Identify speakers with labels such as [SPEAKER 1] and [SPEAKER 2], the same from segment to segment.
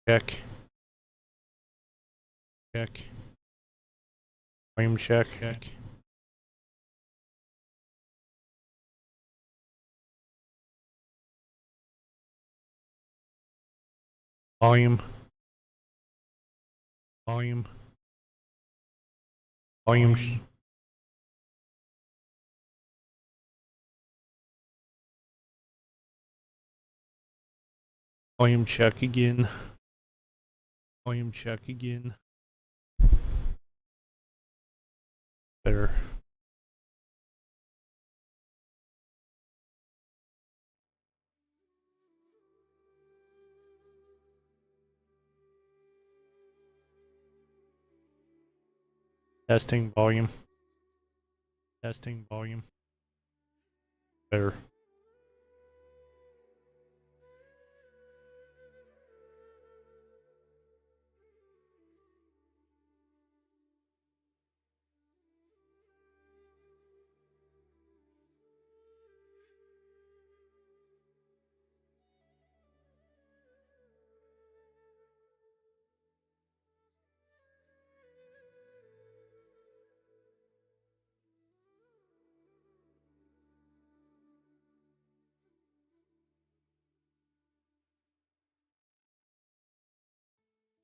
[SPEAKER 1] Check. Check. Volume check. Check. Volume. Volume. Volume. Volume check again. Volume check again. Better. Testing volume. Testing volume. Better.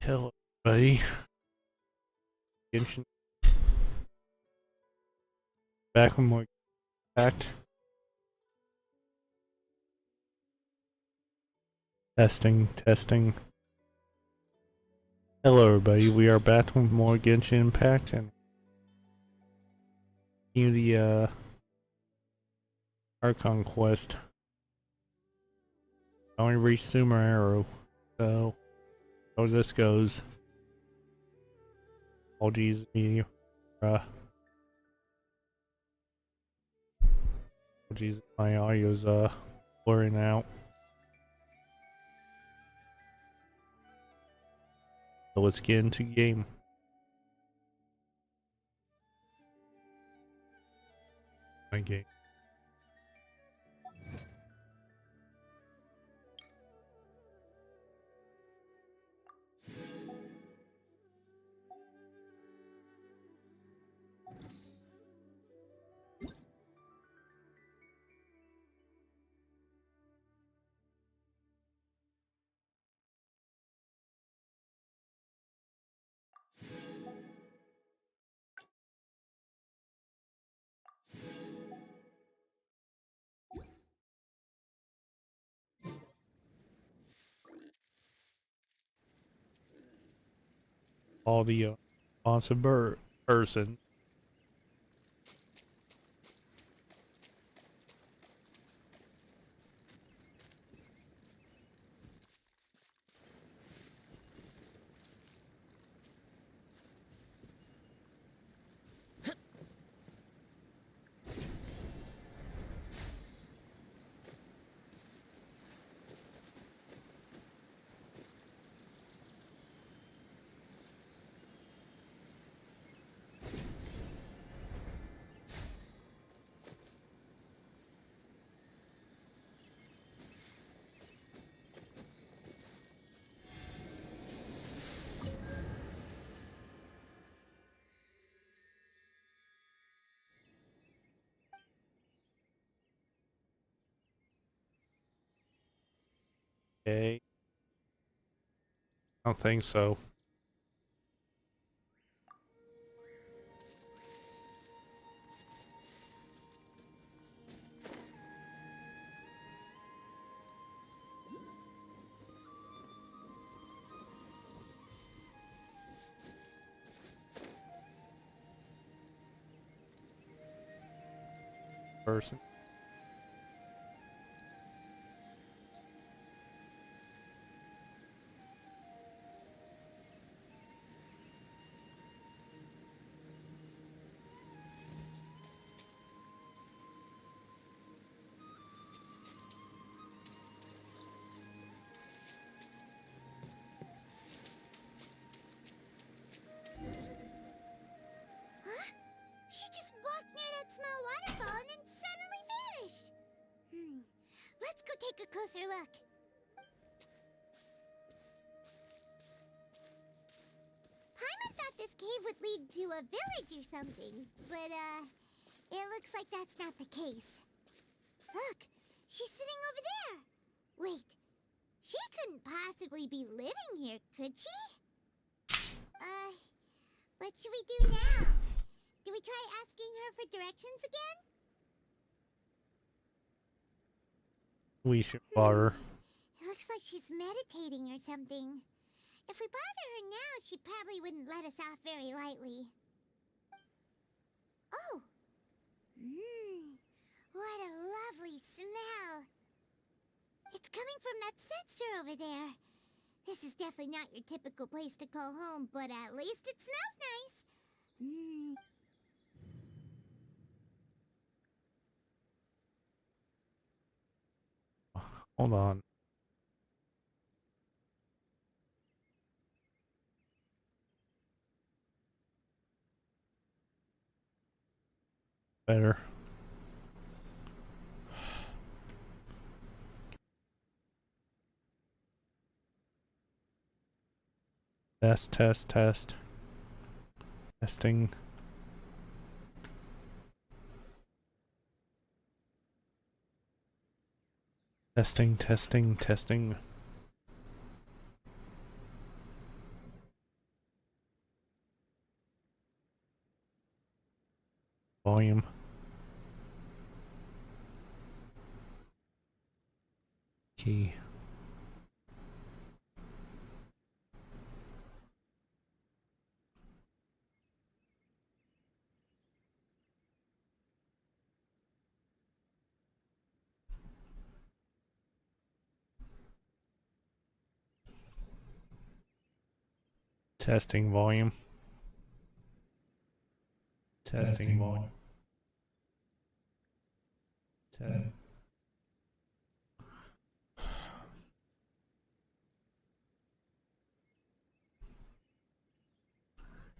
[SPEAKER 1] Hello, buddy. Genshin. Back with more fact. Testing, testing. Hello everybody, we are back with more Genshin Impact and the Archon quest. I only reached Sumeru, so how this goes. Oh geez, me oh geez, my audio's blurring out. So let's get into the game. My game. All the responsible person. Okay. I don't think so. Person.
[SPEAKER 2] She just walked near that small waterfall and then suddenly vanished. Let's go take a closer look. lead to a village or something, but, it looks like that's not the case. Look, she's sitting over there. Wait, she couldn't possibly be living here, could she? What should we do now? Do we try asking her for directions again?
[SPEAKER 1] We should bother.
[SPEAKER 2] It looks like she's meditating or something. If we bother her now, she probably wouldn't let us off very lightly. Oh! What a lovely smell! It's coming from that sensor over there. This is definitely not your typical place to call home, but at least it smells nice.
[SPEAKER 1] Hold on. Better. Test, test, test. Testing. Testing, testing, testing. Volume. Key. Testing volume. Testing volume. Test.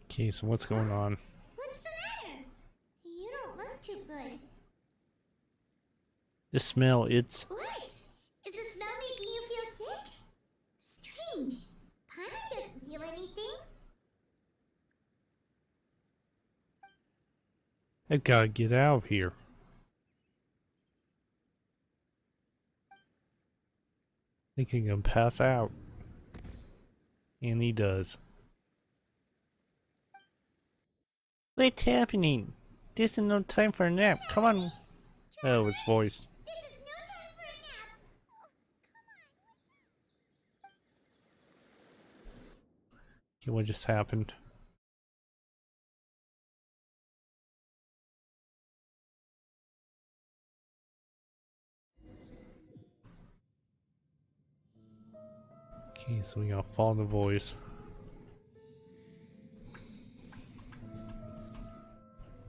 [SPEAKER 1] Okay, so what's going on?
[SPEAKER 2] What's the matter? You don't look too good.
[SPEAKER 1] The smell, it's...
[SPEAKER 2] What? Is the smell making you feel sick? Strange. Paimon doesn't feel anything.
[SPEAKER 1] I've gotta get out of here. Thinking I'm gonna pass out. And he does. What's happening? This is no time for a nap. Come on. Oh, his voice.
[SPEAKER 2] This is no time for a nap. Oh, come on.
[SPEAKER 1] Okay, what just happened? Okay, so we gotta follow the voice.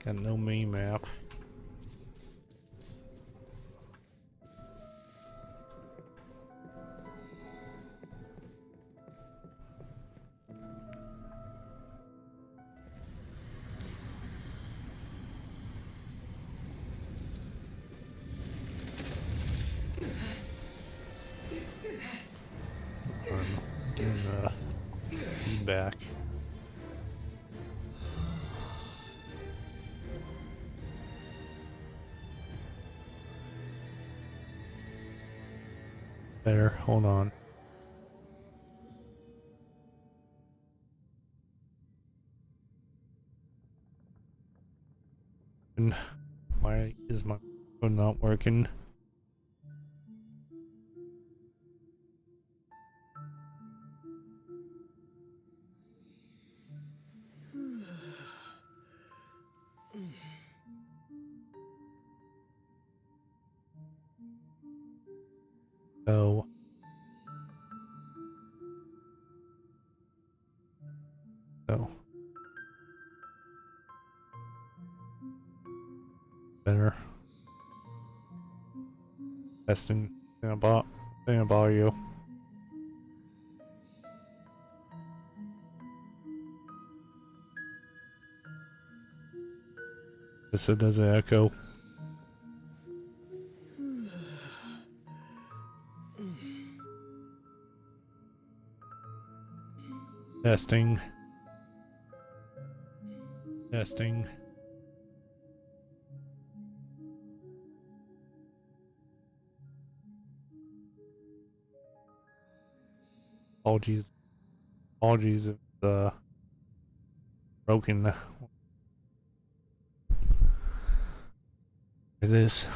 [SPEAKER 1] Got no main map. I'm getting feedback. Better, hold on. And why is my phone not working? Oh. Oh. Better. Testing. Thing about you. This does an echo. Testing. Testing. Apologies. Apologies if broken. It is.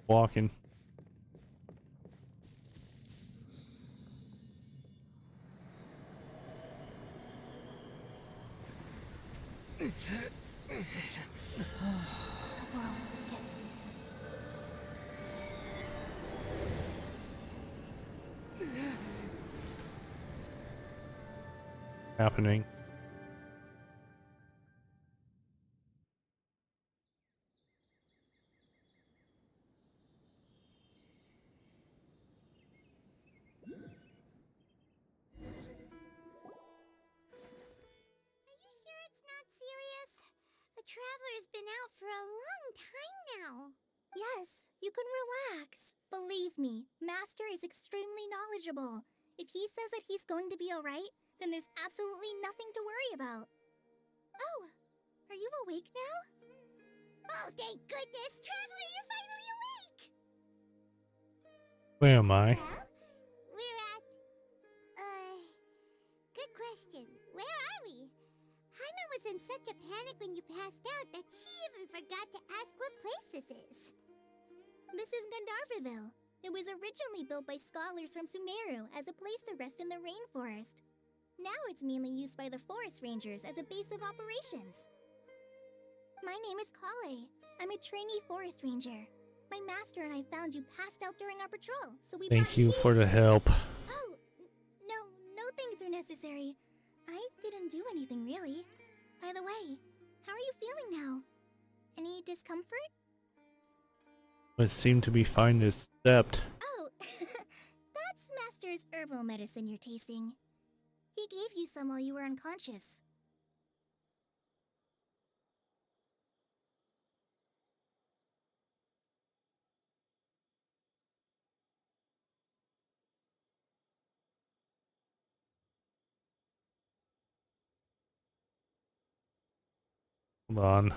[SPEAKER 1] Walking.
[SPEAKER 2] The world get
[SPEAKER 1] Happening.
[SPEAKER 2] Are you sure it's not serious? The Traveler's been out for a long time now. Yes, you can relax. Believe me, Master is extremely knowledgeable. If he says that he's going to be alright, then there's absolutely nothing to worry about. Oh, are you awake now? Oh, thank goodness! Traveler, you're finally awake!
[SPEAKER 1] Where am I?
[SPEAKER 2] Well, we're at... Good question. Where are we? Haima was in such a panic when you passed out that she even forgot to ask what place this is. This is Gandharvaville. It was originally built by scholars from Sumeru as a place to rest in the rainforest. Now it's mainly used by the forest rangers as a base of operations. My name is Kale. I'm a trainee forest ranger. My master and I found you passed out during our patrol, so we
[SPEAKER 1] Thank
[SPEAKER 2] brought
[SPEAKER 1] you
[SPEAKER 2] here.
[SPEAKER 1] for the help.
[SPEAKER 2] Oh, no things are necessary. I didn't do anything really. By the way, how are you feeling now? Any discomfort?
[SPEAKER 1] It seemed to be fine to accept.
[SPEAKER 2] Oh, that's Master's herbal medicine you're tasting. He gave you some while you were unconscious.
[SPEAKER 1] Hold on.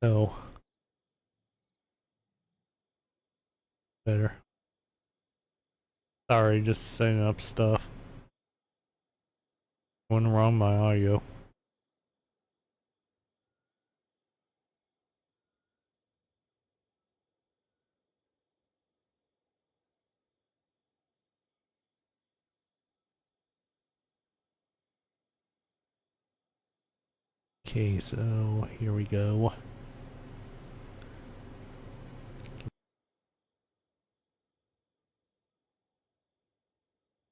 [SPEAKER 1] No. Better. Sorry, just setting up stuff. Went wrong my audio. Okay, so here we go.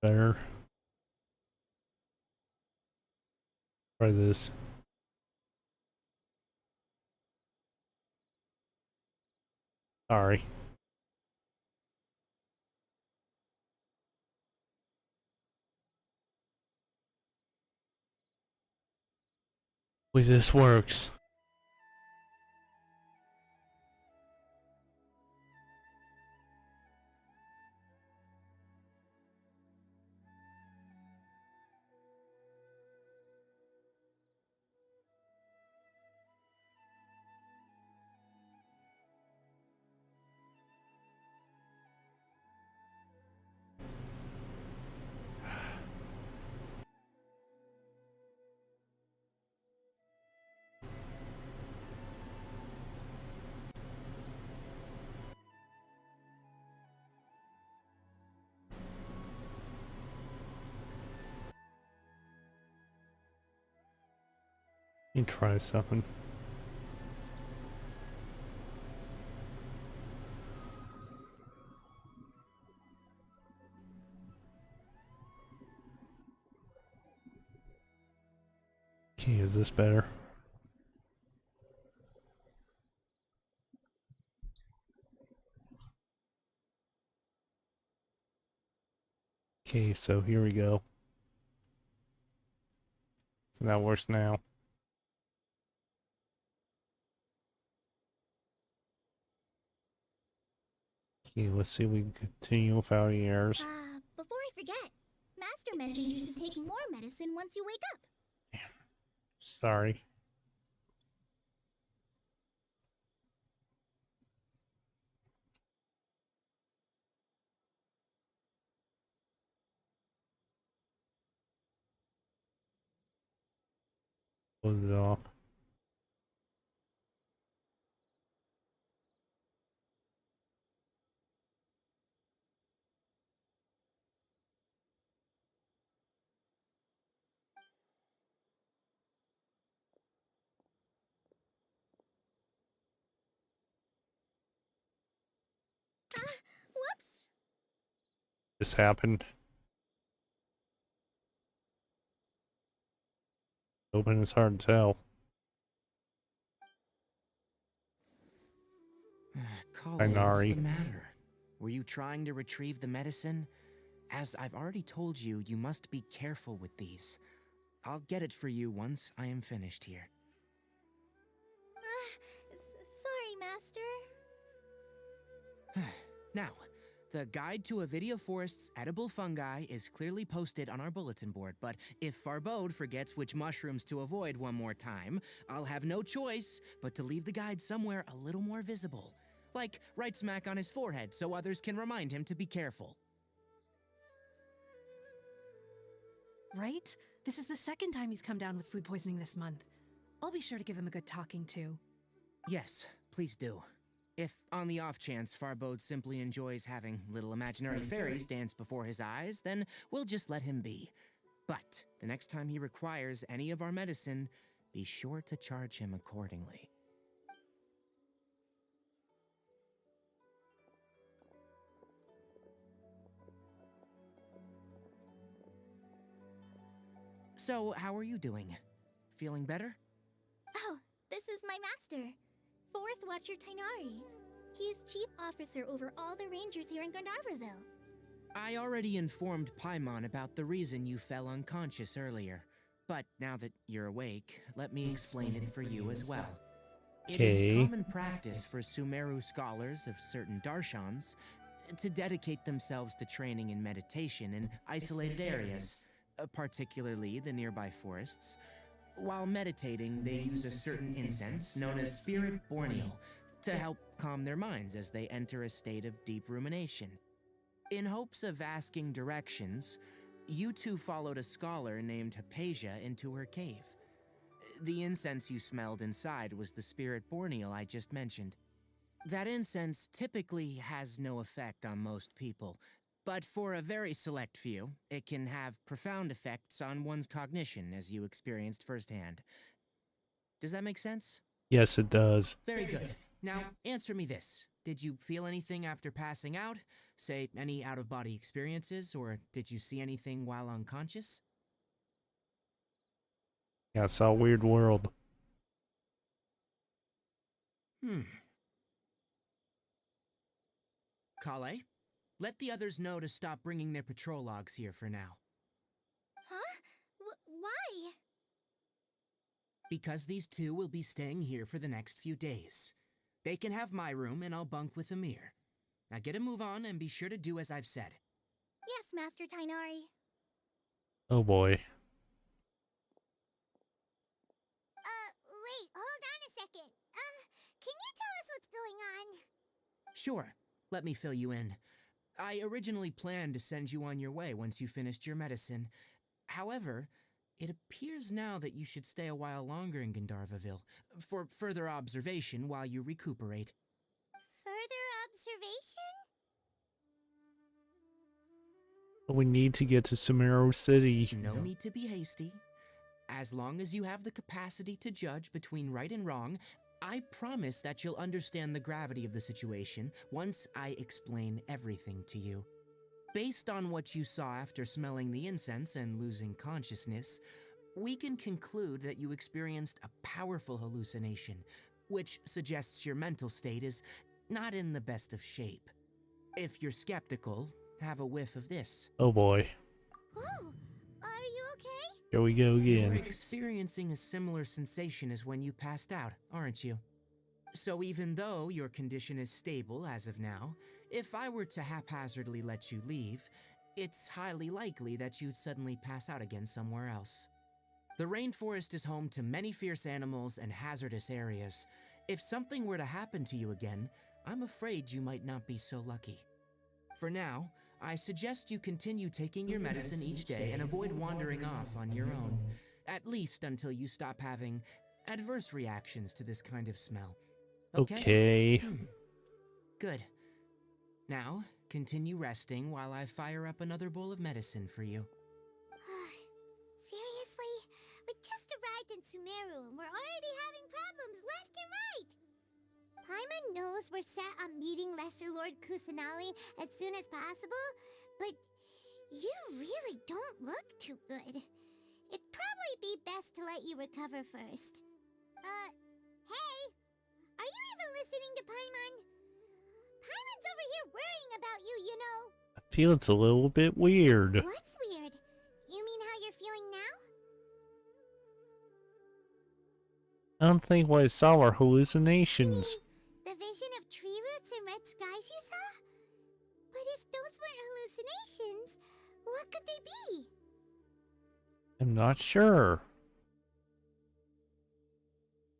[SPEAKER 1] Better. Try this. Sorry. Hopefully this works. Let me try something. Okay, is this better? Okay, so here we go. So that works now. Okay, let's see if we can continue without any errors.
[SPEAKER 2] Before I forget, Master mentioned you should take more medicine once you wake up.
[SPEAKER 1] Sorry. Close it off.
[SPEAKER 2] Whoops!
[SPEAKER 1] This happened. Open, it's hard to tell.
[SPEAKER 3] Colin, what's
[SPEAKER 1] Inari.
[SPEAKER 3] the matter? Were you trying to retrieve the medicine? As I've already told you, you must be careful with these. I'll get it for you once I am finished here.
[SPEAKER 2] Sorry, Master.
[SPEAKER 3] Now, the guide to Avidia Forest's edible fungi is clearly posted on our bulletin board, but if Farbode forgets which mushrooms to avoid one more time, I'll have no choice but to leave the guide somewhere a little more visible. Like right smack on his forehead so others can remind him to be careful.
[SPEAKER 4] Right? This is the second time he's come down with food poisoning this month. I'll be sure to give him a good talking to.
[SPEAKER 3] Yes, please do. If, on the off chance, Farbode simply enjoys having little imaginary fairies dance before his eyes, then we'll just let him be. But the next time he requires any of our medicine, be sure to charge him accordingly. So, how are you doing? Feeling better?
[SPEAKER 2] Oh, this is my master, Forest Watcher Tainari. He's chief officer over all the rangers here in Gandharvaville.
[SPEAKER 3] I already informed Paimon about the reason you fell unconscious earlier. But now that you're awake, let me explain it for you as well. It is
[SPEAKER 1] Okay.
[SPEAKER 3] common practice for Sumeru scholars of certain darshans to dedicate themselves to training in meditation in isolated areas, particularly the nearby forests. While meditating, they use a certain incense known as Spirit Borneal to help calm their minds as they enter a state of deep rumination. In hopes of asking directions, you two followed a scholar named Hypatia into her cave. The incense you smelled inside was the Spirit Borneal I just mentioned. That incense typically has no effect on most people, but for a very select few, it can have profound effects on one's cognition, as you experienced firsthand. Does that make sense?
[SPEAKER 1] Yes, it does.
[SPEAKER 3] Very good. Now, answer me this. Did you feel anything after passing out? Say, any out-of-body experiences, or did you see anything while unconscious?
[SPEAKER 1] Yeah, it's a weird world.
[SPEAKER 3] Kale, let the others know to stop bringing their patrol logs here for now.
[SPEAKER 2] Huh? Why?
[SPEAKER 3] Because these two will be staying here for the next few days. They can have my room and I'll bunk with Amir. Now get a move on and be sure to do as I've said.
[SPEAKER 2] Yes, Master Tainari.
[SPEAKER 1] Oh boy.
[SPEAKER 2] Wait, hold on a second. Can you tell us what's going on?
[SPEAKER 3] Sure, let me fill you in. I originally planned to send you on your way once you finished your medicine. However, it appears now that you should stay a while longer in Gandharvaville for further observation while you recuperate.
[SPEAKER 2] Further observation?
[SPEAKER 1] We need to get to Sumeru City.
[SPEAKER 3] No need to be hasty. As long as you have the capacity to judge between right and wrong, I promise that you'll understand the gravity of the situation once I explain everything to you. Based on what you saw after smelling the incense and losing consciousness, we can conclude that you experienced a powerful hallucination, which suggests your mental state is not in the best of shape. If you're skeptical, have a whiff of this.
[SPEAKER 1] Oh boy.
[SPEAKER 2] Oh, are you okay?
[SPEAKER 1] Here we go
[SPEAKER 3] You're
[SPEAKER 1] again.
[SPEAKER 3] experiencing a similar sensation as when you passed out, aren't you? So even though your condition is stable as of now, If I were to haphazardly let you leave, it's highly likely that you'd suddenly pass out again somewhere else. The rainforest is home to many fierce animals and hazardous areas. If something were to happen to you again, I'm afraid you might not be so lucky. For now, I suggest you continue taking your medicine each day and avoid wandering off on your own, at least until you stop having adverse reactions to this kind of smell.
[SPEAKER 1] Okay.
[SPEAKER 3] Good. Now, continue resting while I fire up another bowl of medicine for you.
[SPEAKER 2] Seriously? We just arrived in Sumeru and we're already having problems left and right! Paimon knows we're set on meeting Lesser Lord Kusanali as soon as possible, but you really don't look too good. It'd probably be best to let you recover first. Hey! Are you even listening to Paimon? Paimon's over here worrying about you, you know.
[SPEAKER 1] I feel it's a little bit weird.
[SPEAKER 2] What's weird? You mean how you're feeling now?
[SPEAKER 1] I don't think what I saw were
[SPEAKER 2] You
[SPEAKER 1] hallucinations.
[SPEAKER 2] mean the vision of tree roots and red skies you saw? But if those weren't hallucinations, what could they be?
[SPEAKER 1] I'm not sure.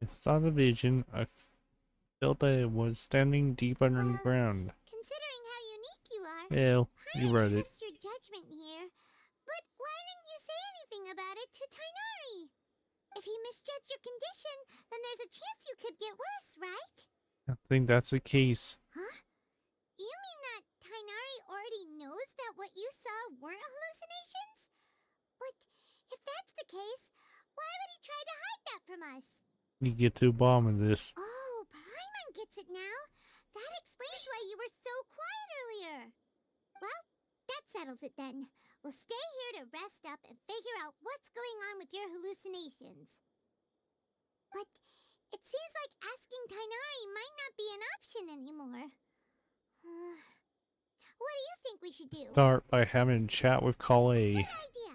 [SPEAKER 1] I saw the vision. I felt that it was standing deep underground.
[SPEAKER 2] Considering how unique you are,
[SPEAKER 1] Well, you
[SPEAKER 2] I
[SPEAKER 1] read it.
[SPEAKER 2] trust your judgment here. But why didn't you say anything about it to Tainari? If he misjudged your condition, then there's a chance you could get worse, right?
[SPEAKER 1] I think that's the case.
[SPEAKER 2] Huh? You mean that Tainari already knows that what you saw weren't hallucinations? But if that's the case, why would he try to hide that from us?
[SPEAKER 1] You get to the bottom of this.
[SPEAKER 2] Oh, Paimon gets it now. That explains why you were so quiet earlier. Well, that settles it then. We'll stay here to rest up and figure out what's going on with your hallucinations. But it seems like asking Tainari might not be an option anymore. What do you think we should do?
[SPEAKER 1] Start by having a chat with Kale.
[SPEAKER 2] Good idea.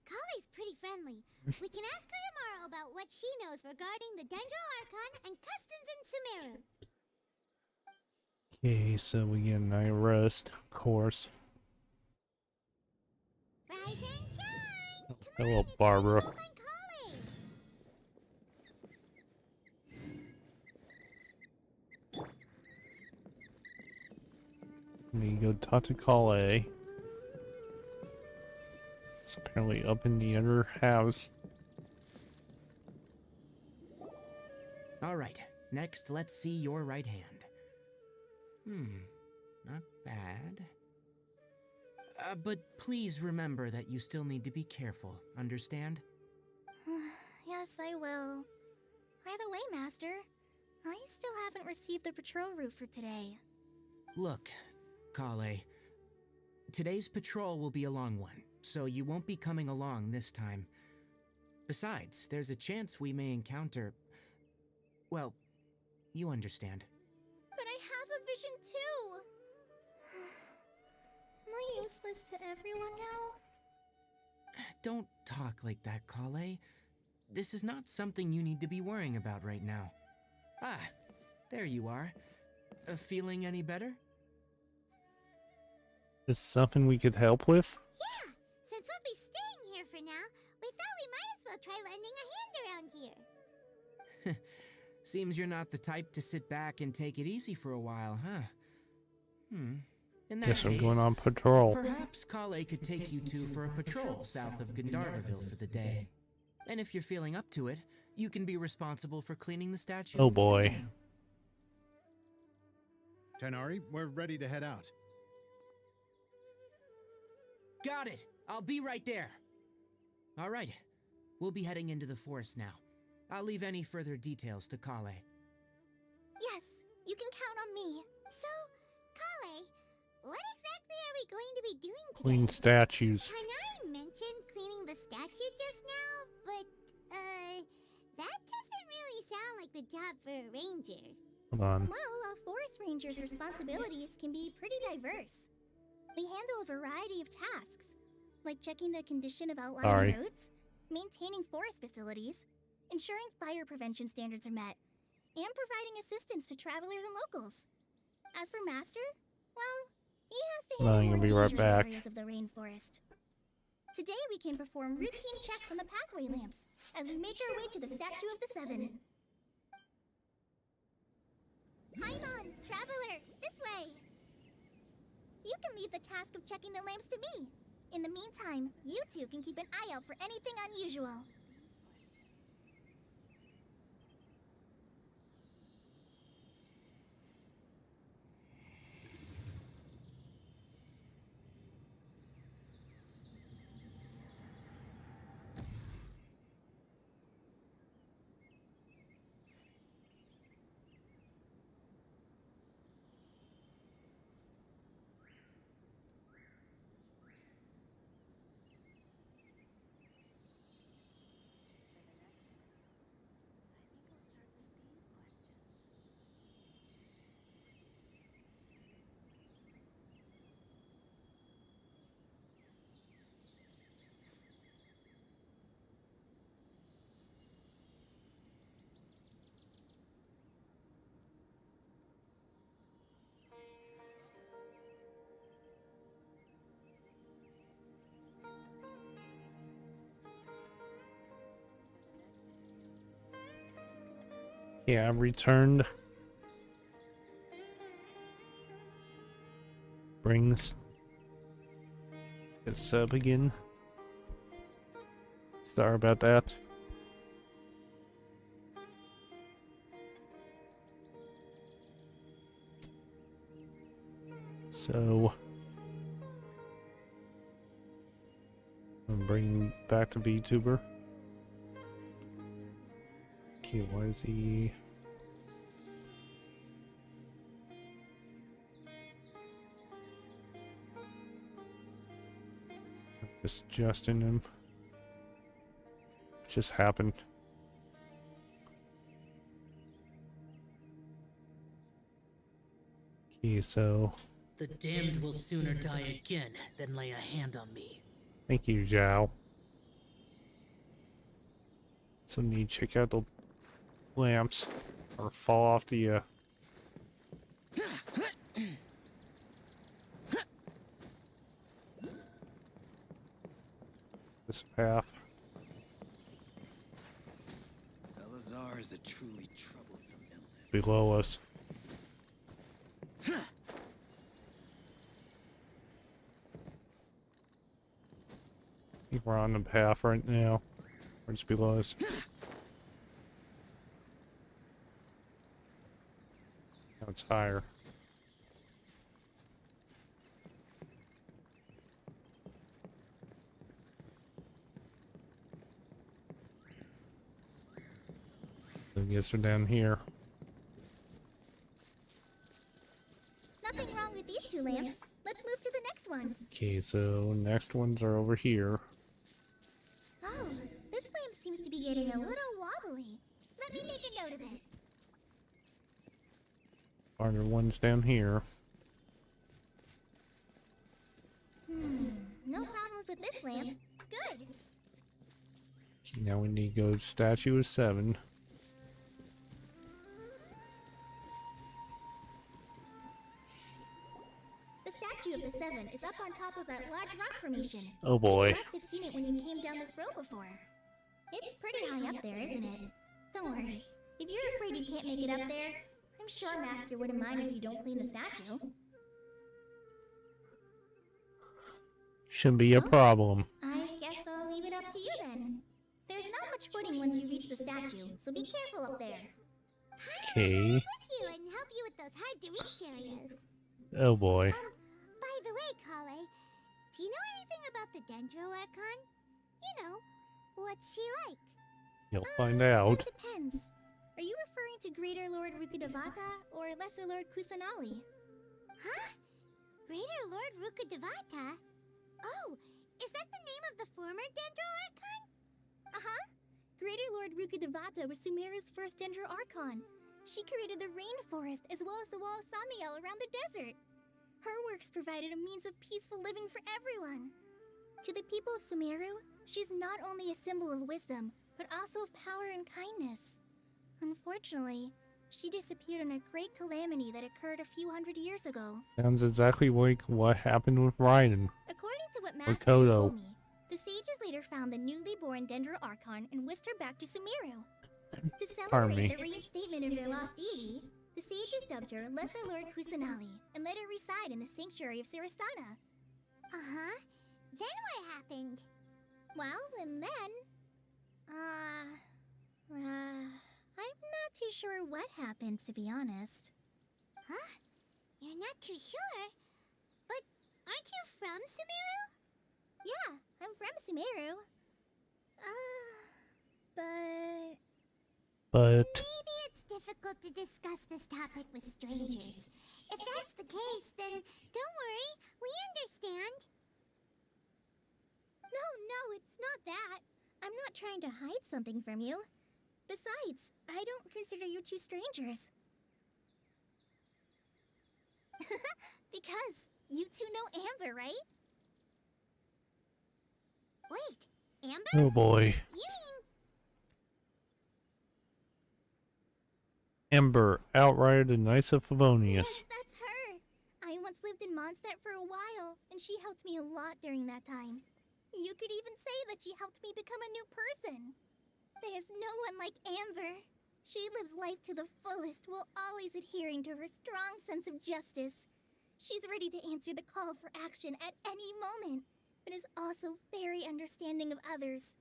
[SPEAKER 2] Kale's pretty friendly. We can ask her tomorrow about what she knows regarding the Dendro Archon and customs in Sumeru.
[SPEAKER 1] Okay, so we get a night rest, of course.
[SPEAKER 2] Rise and shine! Come
[SPEAKER 1] Hello,
[SPEAKER 2] on, it's time to
[SPEAKER 1] Barbara.
[SPEAKER 2] go find Kale.
[SPEAKER 1] And you go talk to Kale. It's apparently up in the other house.
[SPEAKER 3] All right, next let's see your right hand. Not bad. But please remember that you still need to be careful, understand?
[SPEAKER 5] Yes, I will. By the way, Master, I still haven't received the patrol route for today.
[SPEAKER 3] Look, Kale, today's patrol will be a long one, so you won't be coming along this time. Besides, there's a chance we may encounter... well, you understand.
[SPEAKER 5] But I have a vision too! Am I useless to everyone now?
[SPEAKER 3] Don't talk like that, Kale. This is not something you need to be worrying about right now. Ah, there you are. Feeling any better?
[SPEAKER 1] Is something we could help with?
[SPEAKER 2] Yeah, since we'll be staying here for now, we thought we might as well try lending a hand around here.
[SPEAKER 3] Seems you're not the type to sit back and take it easy for a while, huh? In that
[SPEAKER 1] Guess I'm
[SPEAKER 3] case,
[SPEAKER 1] going on patrol.
[SPEAKER 3] perhaps Kale could take you two for a patrol south of Gandharvaville for the day. And if you're feeling up to it, you can be responsible for cleaning the statue.
[SPEAKER 1] Oh boy.
[SPEAKER 6] Tainari, we're ready to head out.
[SPEAKER 3] Got it! I'll be right there! Alright, we'll be heading into the forest now. I'll leave any further details to Kale.
[SPEAKER 5] Yes, you can count on me.
[SPEAKER 2] So, Kale, what exactly are we going to be doing today?
[SPEAKER 1] Clean statues.
[SPEAKER 2] Tainari mentioned cleaning the statue just now, but, that doesn't really sound like the job for a ranger.
[SPEAKER 1] Hold on.
[SPEAKER 5] Well, a forest ranger's responsibilities can be pretty diverse. They handle a variety of tasks, like checking the condition of
[SPEAKER 1] Sorry.
[SPEAKER 5] outlying roads, maintaining forest facilities, ensuring fire prevention standards are met, and providing assistance to travelers and locals. As for Master, well, He has to
[SPEAKER 1] No,
[SPEAKER 5] handle
[SPEAKER 1] I'm
[SPEAKER 5] more
[SPEAKER 1] gonna be right
[SPEAKER 5] dangerous
[SPEAKER 1] back.
[SPEAKER 5] areas of the rainforest. Today we can perform routine checks on the pathway lamps as we make our way to the Statue of the Seven. Paimon, traveler, this way! You can leave the task of checking the lamps to me. In the meantime, you two can keep an eye out for anything unusual.
[SPEAKER 1] Yeah, I'm returned. Brings it's up again. Sorry about that. So I'm bringing back the VTuber. Okay, why is he? Just adjusting him. Just happened. Okay, so
[SPEAKER 7] The damned will sooner die again than lay a hand on me.
[SPEAKER 1] thank you, Zhao. So need to check out the lamps or fall off the this path.
[SPEAKER 8] Elazar is a truly troublesome illness.
[SPEAKER 1] Below us. I think we're on the path right now. Or just below us. Now it's higher. So I guess we're down here.
[SPEAKER 5] Nothing wrong with these two lamps. Let's move to the next ones.
[SPEAKER 1] Okay, so next ones are over here.
[SPEAKER 5] Oh, this lamp seems to be getting a little wobbly. Let me make a note of it.
[SPEAKER 1] Farther ones down here.
[SPEAKER 5] No problems with this lamp. Good.
[SPEAKER 1] Okay, now we need to go to Statue of Seven.
[SPEAKER 5] The Statue of the Seven is up on top of that large rock formation.
[SPEAKER 1] Oh boy.
[SPEAKER 5] You must have seen it when you came down this road before. It's pretty high up there, isn't it? Don't worry. If you're afraid you can't make it up there, I'm sure Master wouldn't mind if you don't clean the statue.
[SPEAKER 1] Shouldn't be a problem.
[SPEAKER 5] I guess I'll leave it up to you then. There's not much footing once you reach the statue, so be careful up there.
[SPEAKER 1] Okay.
[SPEAKER 2] With you and help you with those hard-to-reach areas.
[SPEAKER 1] Oh boy.
[SPEAKER 2] By the way, Kale, do you know anything about the Dendro Archon? You know, what's she like?
[SPEAKER 1] You'll find out.
[SPEAKER 5] It depends. Are you referring to Greater Lord Rukkhadevata or Lesser Lord Kusanali?
[SPEAKER 2] Huh? Greater Lord Rukkhadevata? Oh, is that the name of the former Dendro Archon?
[SPEAKER 5] Uh-huh. Greater Lord Rukkhadevata was Sumeru's first Dendro Archon. She created the rainforest as well as the wall of Samiel around the desert. Her works provided a means of peaceful living for everyone. To the people of Sumeru, she's not only a symbol of wisdom, but also of power and kindness. Unfortunately, She disappeared in a great calamity that occurred a few hundred years ago.
[SPEAKER 1] Sounds exactly like what happened with Raiden.
[SPEAKER 5] According to what
[SPEAKER 1] Or
[SPEAKER 5] Masters
[SPEAKER 1] Kodo.
[SPEAKER 5] told me, the sages later found the newly born Dendro Archon and whisked her back to Sumeru. To
[SPEAKER 1] Pardon me.
[SPEAKER 5] celebrate the reinstatement of their lost deity, the sages dubbed her Lesser Lord Kusanali and let her reside in the sanctuary of Sarastana.
[SPEAKER 2] Uh-huh. Then what happened?
[SPEAKER 5] Well, and then... I'm not too sure what happened, to be honest.
[SPEAKER 2] Huh? You're not too sure? But aren't you from Sumeru?
[SPEAKER 5] Yeah, I'm from Sumeru. But...
[SPEAKER 2] Maybe it's difficult to discuss this topic with strangers. If that's the case, then don't worry, we understand.
[SPEAKER 5] No, it's not that. I'm not trying to hide something from you. Besides, I don't consider you two strangers. Because you two know Amber, right?
[SPEAKER 2] Wait, Amber?
[SPEAKER 1] Oh boy.
[SPEAKER 2] You mean...
[SPEAKER 1] Ember, Outrider the Knights of Favonius.
[SPEAKER 5] Yes, that's her. I once lived in Mondstadt for a while, and she helped me a lot during that time. You could even say that she helped me become a new person. There's no one like Amber. She lives life to the fullest while always adhering to her strong sense of justice. She's ready to answer the call for action at any moment, but is also very understanding of others.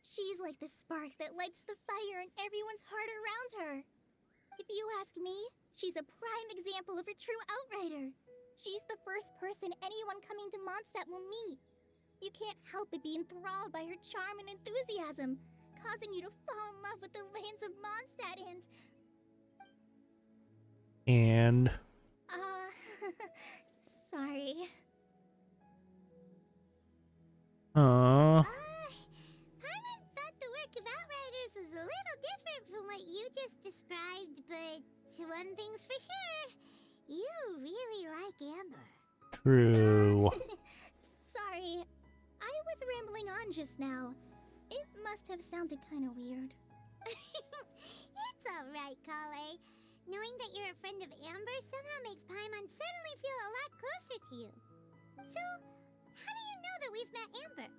[SPEAKER 5] She's like the spark that lights the fire in everyone's heart around her. If you ask me, she's a prime example of a true outrider. She's the first person anyone coming to Mondstadt will meet. You can't help but be enthralled by her charm and enthusiasm, causing you to fall in love with the lands of Mondstadt
[SPEAKER 1] And...
[SPEAKER 5] sorry.
[SPEAKER 2] Paimon thought the work of Outriders was a little different from what you just described, but one thing's for sure, you really like Amber.
[SPEAKER 1] True.
[SPEAKER 5] Sorry, I was rambling on just now. It must have sounded kind of weird.
[SPEAKER 2] It's alright, Kale. Knowing that you're a friend of Amber somehow makes Paimon suddenly feel a lot closer to you. So, how do you know that we've met Amber?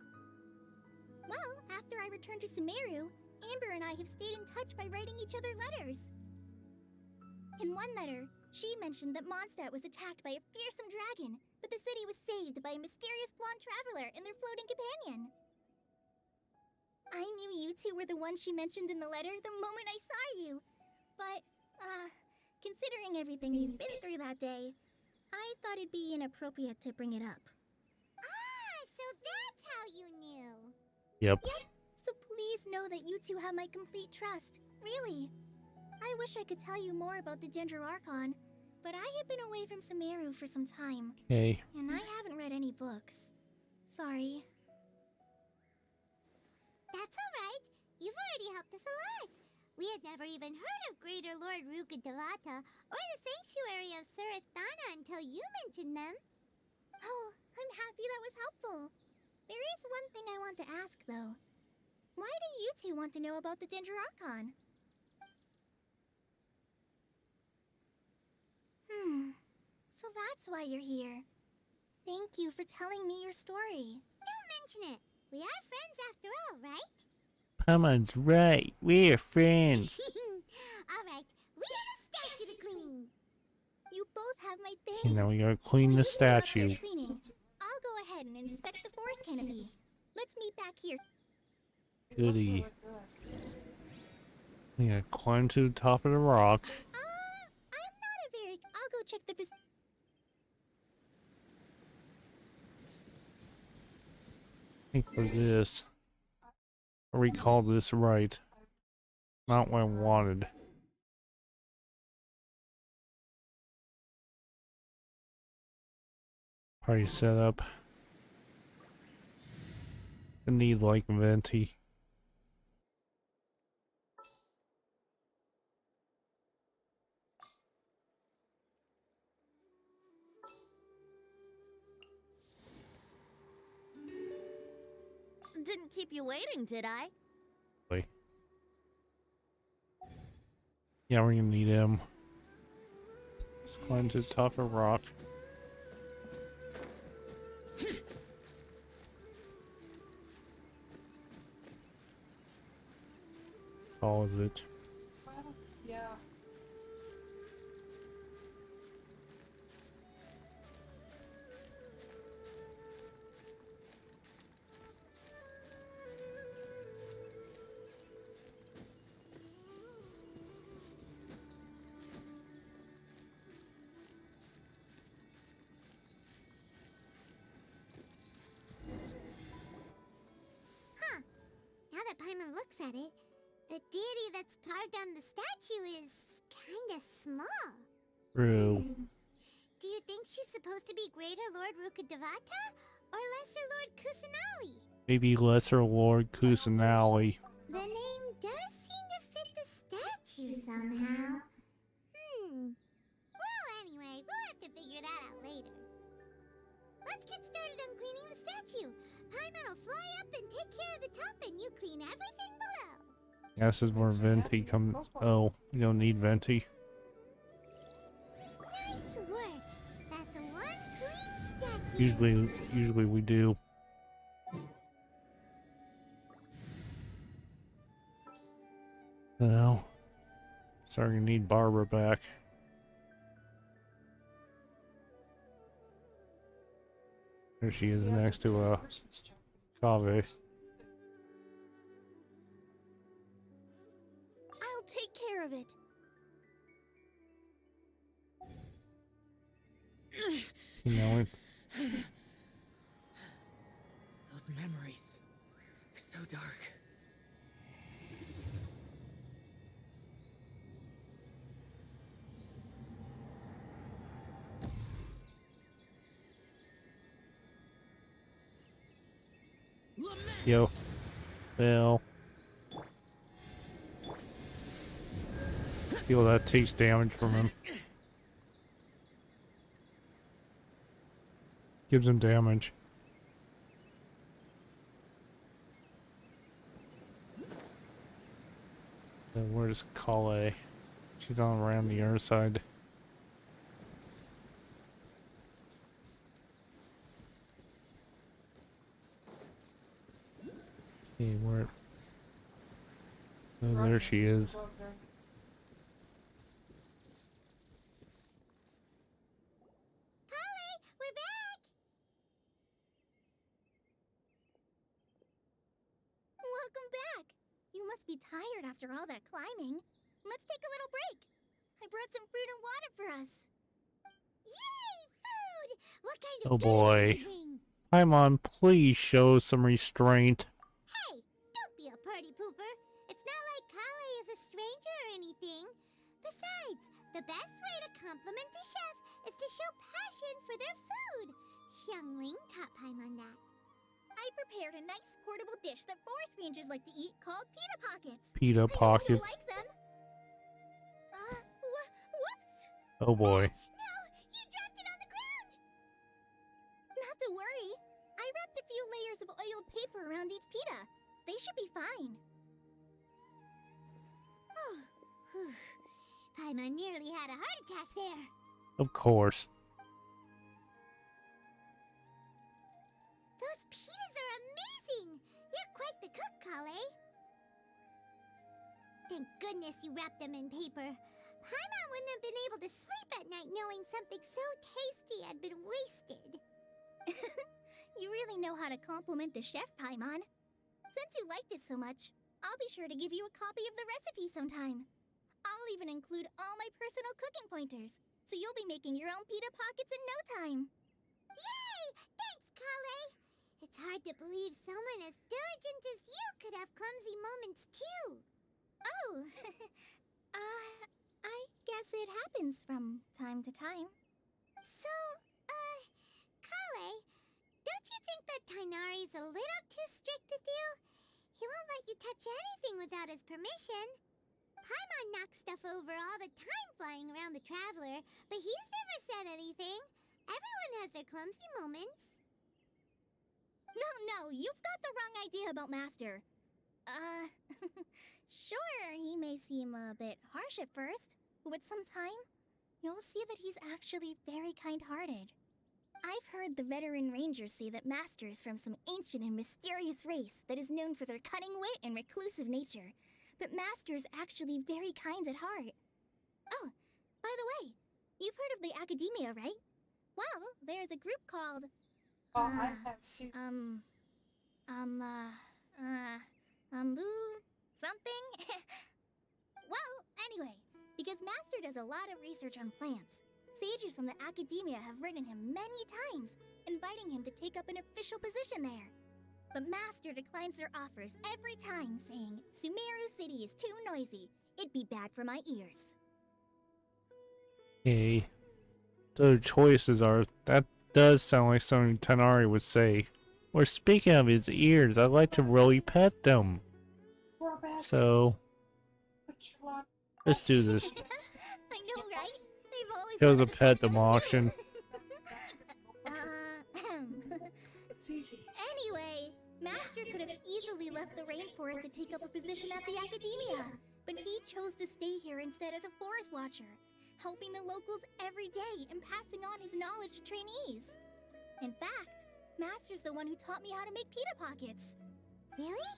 [SPEAKER 5] Well, after I returned to Sumeru, Amber and I have stayed in touch by writing each other letters. In one letter, she mentioned that Mondstadt was attacked by a fearsome dragon, but the city was saved by a mysterious blonde traveler and their floating companion. I knew you two were the ones she mentioned in the letter the moment I saw you. But, considering everything you've been through that day, I thought it'd be inappropriate to bring it up.
[SPEAKER 2] Ah, so that's how you knew.
[SPEAKER 1] Yep.
[SPEAKER 5] So please know that you two have my complete trust. Really. I wish I could tell you more about the Dendro Archon, but I have been away from Sumeru for some time.
[SPEAKER 1] Okay.
[SPEAKER 5] And I haven't read any books. Sorry.
[SPEAKER 2] That's alright. You've already helped us a lot. We had never even heard of Greater Lord Rukkhadevata or the Sanctuary of Surasthana until you mentioned them.
[SPEAKER 5] Oh, I'm happy that was helpful. There is one thing I want to ask, though. Why do you two want to know about the Dendro Archon? So that's why you're here. Thank you for telling me your story.
[SPEAKER 2] Don't mention it. We are friends after all, right?
[SPEAKER 1] Paimon's right. We're friends.
[SPEAKER 2] Alright, we have a statue to clean.
[SPEAKER 5] You both have my things.
[SPEAKER 1] Okay, now we gotta clean the
[SPEAKER 5] While you two are up
[SPEAKER 1] statue.
[SPEAKER 5] there cleaning, I'll go ahead and inspect the forest canopy. Let's meet back here.
[SPEAKER 1] Goody. We gotta climb to the top of the rock.
[SPEAKER 5] I'm not a very... I'll go check the...
[SPEAKER 1] I think for this, I recall this right. Not what I wanted. Party setup. I need like venti.
[SPEAKER 9] Didn't keep you waiting, did I?
[SPEAKER 1] Wait. Yeah, we're gonna need him. Let's climb to the top of rock. How tall is it?
[SPEAKER 4] Yeah.
[SPEAKER 2] Huh. Now that Paimon looks at it, the deity that's carved on the statue is kinda small.
[SPEAKER 1] True.
[SPEAKER 2] Do you think she's supposed to be Greater Lord Rukkhadevata or Lesser Lord Kusanali?
[SPEAKER 1] Maybe Lesser Lord Kusanali.
[SPEAKER 2] The name does seem to fit the statue somehow. Well, anyway, we'll have to figure that out later. Let's get started on cleaning the statue. Paimon will fly up and take care of the top, and you clean everything below.
[SPEAKER 1] This is where Venti comes. Oh, you don't need Venti.
[SPEAKER 2] Nice work. That's one clean statue.
[SPEAKER 1] Usually we do. Now, starting to need Barbara back. There she is next to Kave.
[SPEAKER 5] I'll take care of it.
[SPEAKER 1] You know it.
[SPEAKER 8] Those memories. So dark.
[SPEAKER 1] Yo. Well. Feel that takes damage from him. Gives him damage. Then where's Kale? She's on around the other side. Okay, where? Oh, there she is.
[SPEAKER 2] Kale, we're back.
[SPEAKER 5] Welcome back. You must be tired after all that climbing. Let's take a little break. I brought some fruit and water for us.
[SPEAKER 2] Yay, food! What kind of
[SPEAKER 1] Oh
[SPEAKER 2] food
[SPEAKER 1] boy.
[SPEAKER 2] did you bring?
[SPEAKER 1] Paimon, please show some restraint.
[SPEAKER 2] Hey, don't be a party pooper. It's not like Kale is a stranger or anything. Besides, the best way to compliment a chef is to show passion for their food. Xiangling taught Paimon that.
[SPEAKER 5] I prepared a nice portable dish that forest rangers like to eat called pita pockets.
[SPEAKER 1] Pita
[SPEAKER 5] I know
[SPEAKER 1] pockets.
[SPEAKER 5] you'll like them. Whoops!
[SPEAKER 1] Oh boy.
[SPEAKER 2] No, you dropped it on the ground.
[SPEAKER 5] Not to worry. I wrapped a few layers of oiled paper around each pita. They should be fine.
[SPEAKER 2] Oh, whew. Paimon nearly had a heart attack there.
[SPEAKER 1] Of course.
[SPEAKER 2] Those pitas are amazing! You're quite the cook, Kale. Thank goodness you wrapped them in paper. Paimon wouldn't have been able to sleep at night knowing something so tasty had been wasted.
[SPEAKER 5] You really know how to compliment the chef, Paimon. Since you liked it so much, I'll be sure to give you a copy of the recipe sometime. I'll even include all my personal cooking pointers, so you'll be making your own pita pockets in no time.
[SPEAKER 2] Yay! Thanks, Kale! It's hard to believe someone as diligent as you could have clumsy moments, too.
[SPEAKER 5] Oh, I guess it happens from time to time.
[SPEAKER 2] So, Kale, don't you think that Tainari's a little too strict with you? He won't let you touch anything without his permission. Paimon knocks stuff over all the time flying around the Traveler, but he's never said anything. Everyone has their clumsy moments.
[SPEAKER 5] No, you've got the wrong idea about Master. Sure, he may seem a bit harsh at first, but with some time, you'll see that he's actually very kind-hearted. I've heard the veteran rangers say that Master is from some ancient and mysterious race that is known for their cunning wit and reclusive nature, but Master is actually very kind at heart. Oh, by the way, you've heard of the Academia, right? Well, there's a group called... something? Well, anyway, because Master does a lot of research on plants, sages from the Academia have written him many times, inviting him to take up an official position there. But Master declines their offers every time, saying, Sumeru City is too noisy. It'd be bad for my ears.
[SPEAKER 1] Okay. The choices are, that does sound like something Tanari would say. Or speaking of his ears, I'd like to really pet them. So, let's do this.
[SPEAKER 5] I know, right? They've always
[SPEAKER 1] Show
[SPEAKER 5] wanted
[SPEAKER 1] the
[SPEAKER 5] to
[SPEAKER 1] pet
[SPEAKER 5] pet them
[SPEAKER 1] demotion.
[SPEAKER 5] It's easy. Anyway, Master could have easily left the rainforest to take up a position at the Academia, but he chose to stay here instead as a forest watcher, helping the locals every day and passing on his knowledge to trainees. In fact, Master's the one who taught me how to make pita pockets.
[SPEAKER 2] Really?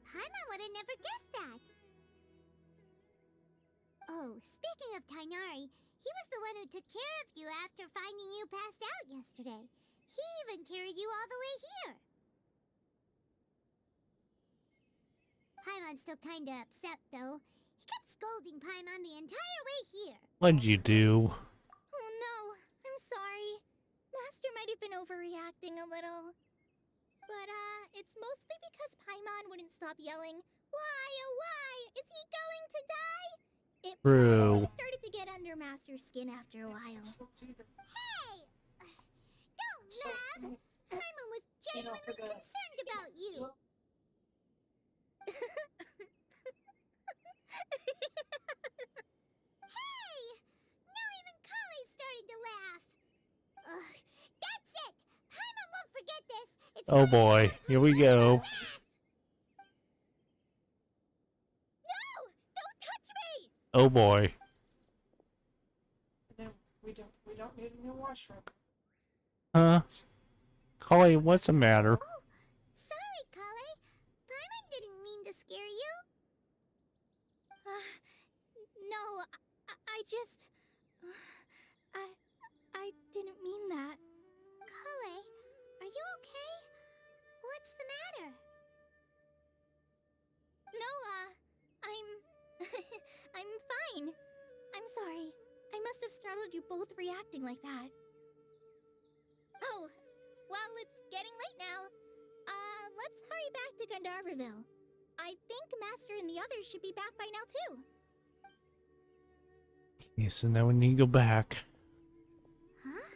[SPEAKER 2] Paimon would have never guessed that. Oh, speaking of Tainari, he was the one who took care of you after finding you passed out yesterday. He even carried you all the way here. Paimon's still kinda upset, though. He kept scolding Paimon the entire way here.
[SPEAKER 1] What'd you do?
[SPEAKER 5] Oh no, I'm sorry. Master might have been overreacting a little. But, it's mostly because Paimon wouldn't stop yelling, Why, oh why, is he going to die? It
[SPEAKER 1] True.
[SPEAKER 5] probably started to get under Master's skin after a while.
[SPEAKER 2] Hey! Don't laugh! Paimon was genuinely concerned about you. Hey! Now even Kale's starting to laugh. Ugh, that's it! Paimon won't forget this. It's
[SPEAKER 1] Oh boy, here we go.
[SPEAKER 5] No! Don't touch me!
[SPEAKER 1] Oh boy.
[SPEAKER 9] And then we don't need a new washroom.
[SPEAKER 1] Huh? Collie, what's the matter?
[SPEAKER 2] Oh, sorry, Kale. Paimon didn't mean to scare you.
[SPEAKER 5] No, I just... I didn't mean that.
[SPEAKER 2] Kale, are you okay? What's the matter?
[SPEAKER 5] No, I'm... I'm fine. I'm sorry. I must have startled you both reacting like that. Oh, well, it's getting late now. Let's hurry back to Gandharville. I think Master and the others should be back by now, too.
[SPEAKER 1] Okay, so now we need to go back.
[SPEAKER 2] Huh?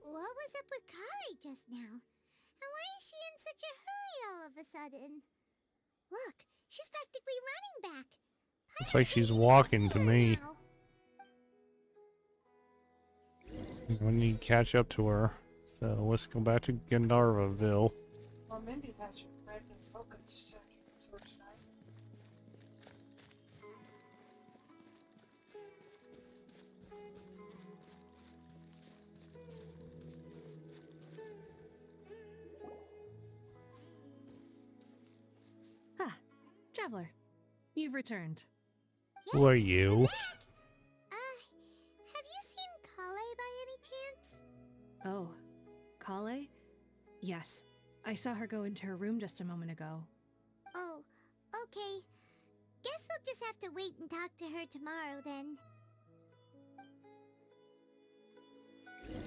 [SPEAKER 2] What was up with Kale just now? And why is she in such a hurry all of a sudden? Look, she's practically running back.
[SPEAKER 1] It's like she's
[SPEAKER 2] Paimon
[SPEAKER 1] walking to
[SPEAKER 2] can't
[SPEAKER 1] me.
[SPEAKER 2] see her now.
[SPEAKER 1] We need to catch up to her. So let's go back to Gandharville.
[SPEAKER 9] Well, Mindy has her bread and milk stuck to her tonight.
[SPEAKER 4] Ah, Traveler. You've returned.
[SPEAKER 1] Who are you?
[SPEAKER 2] Have you seen Kale by any chance?
[SPEAKER 4] Oh, Kale? Yes. I saw her go into her room just a moment ago.
[SPEAKER 2] Oh, okay. Guess we'll just have to wait and talk to her tomorrow then.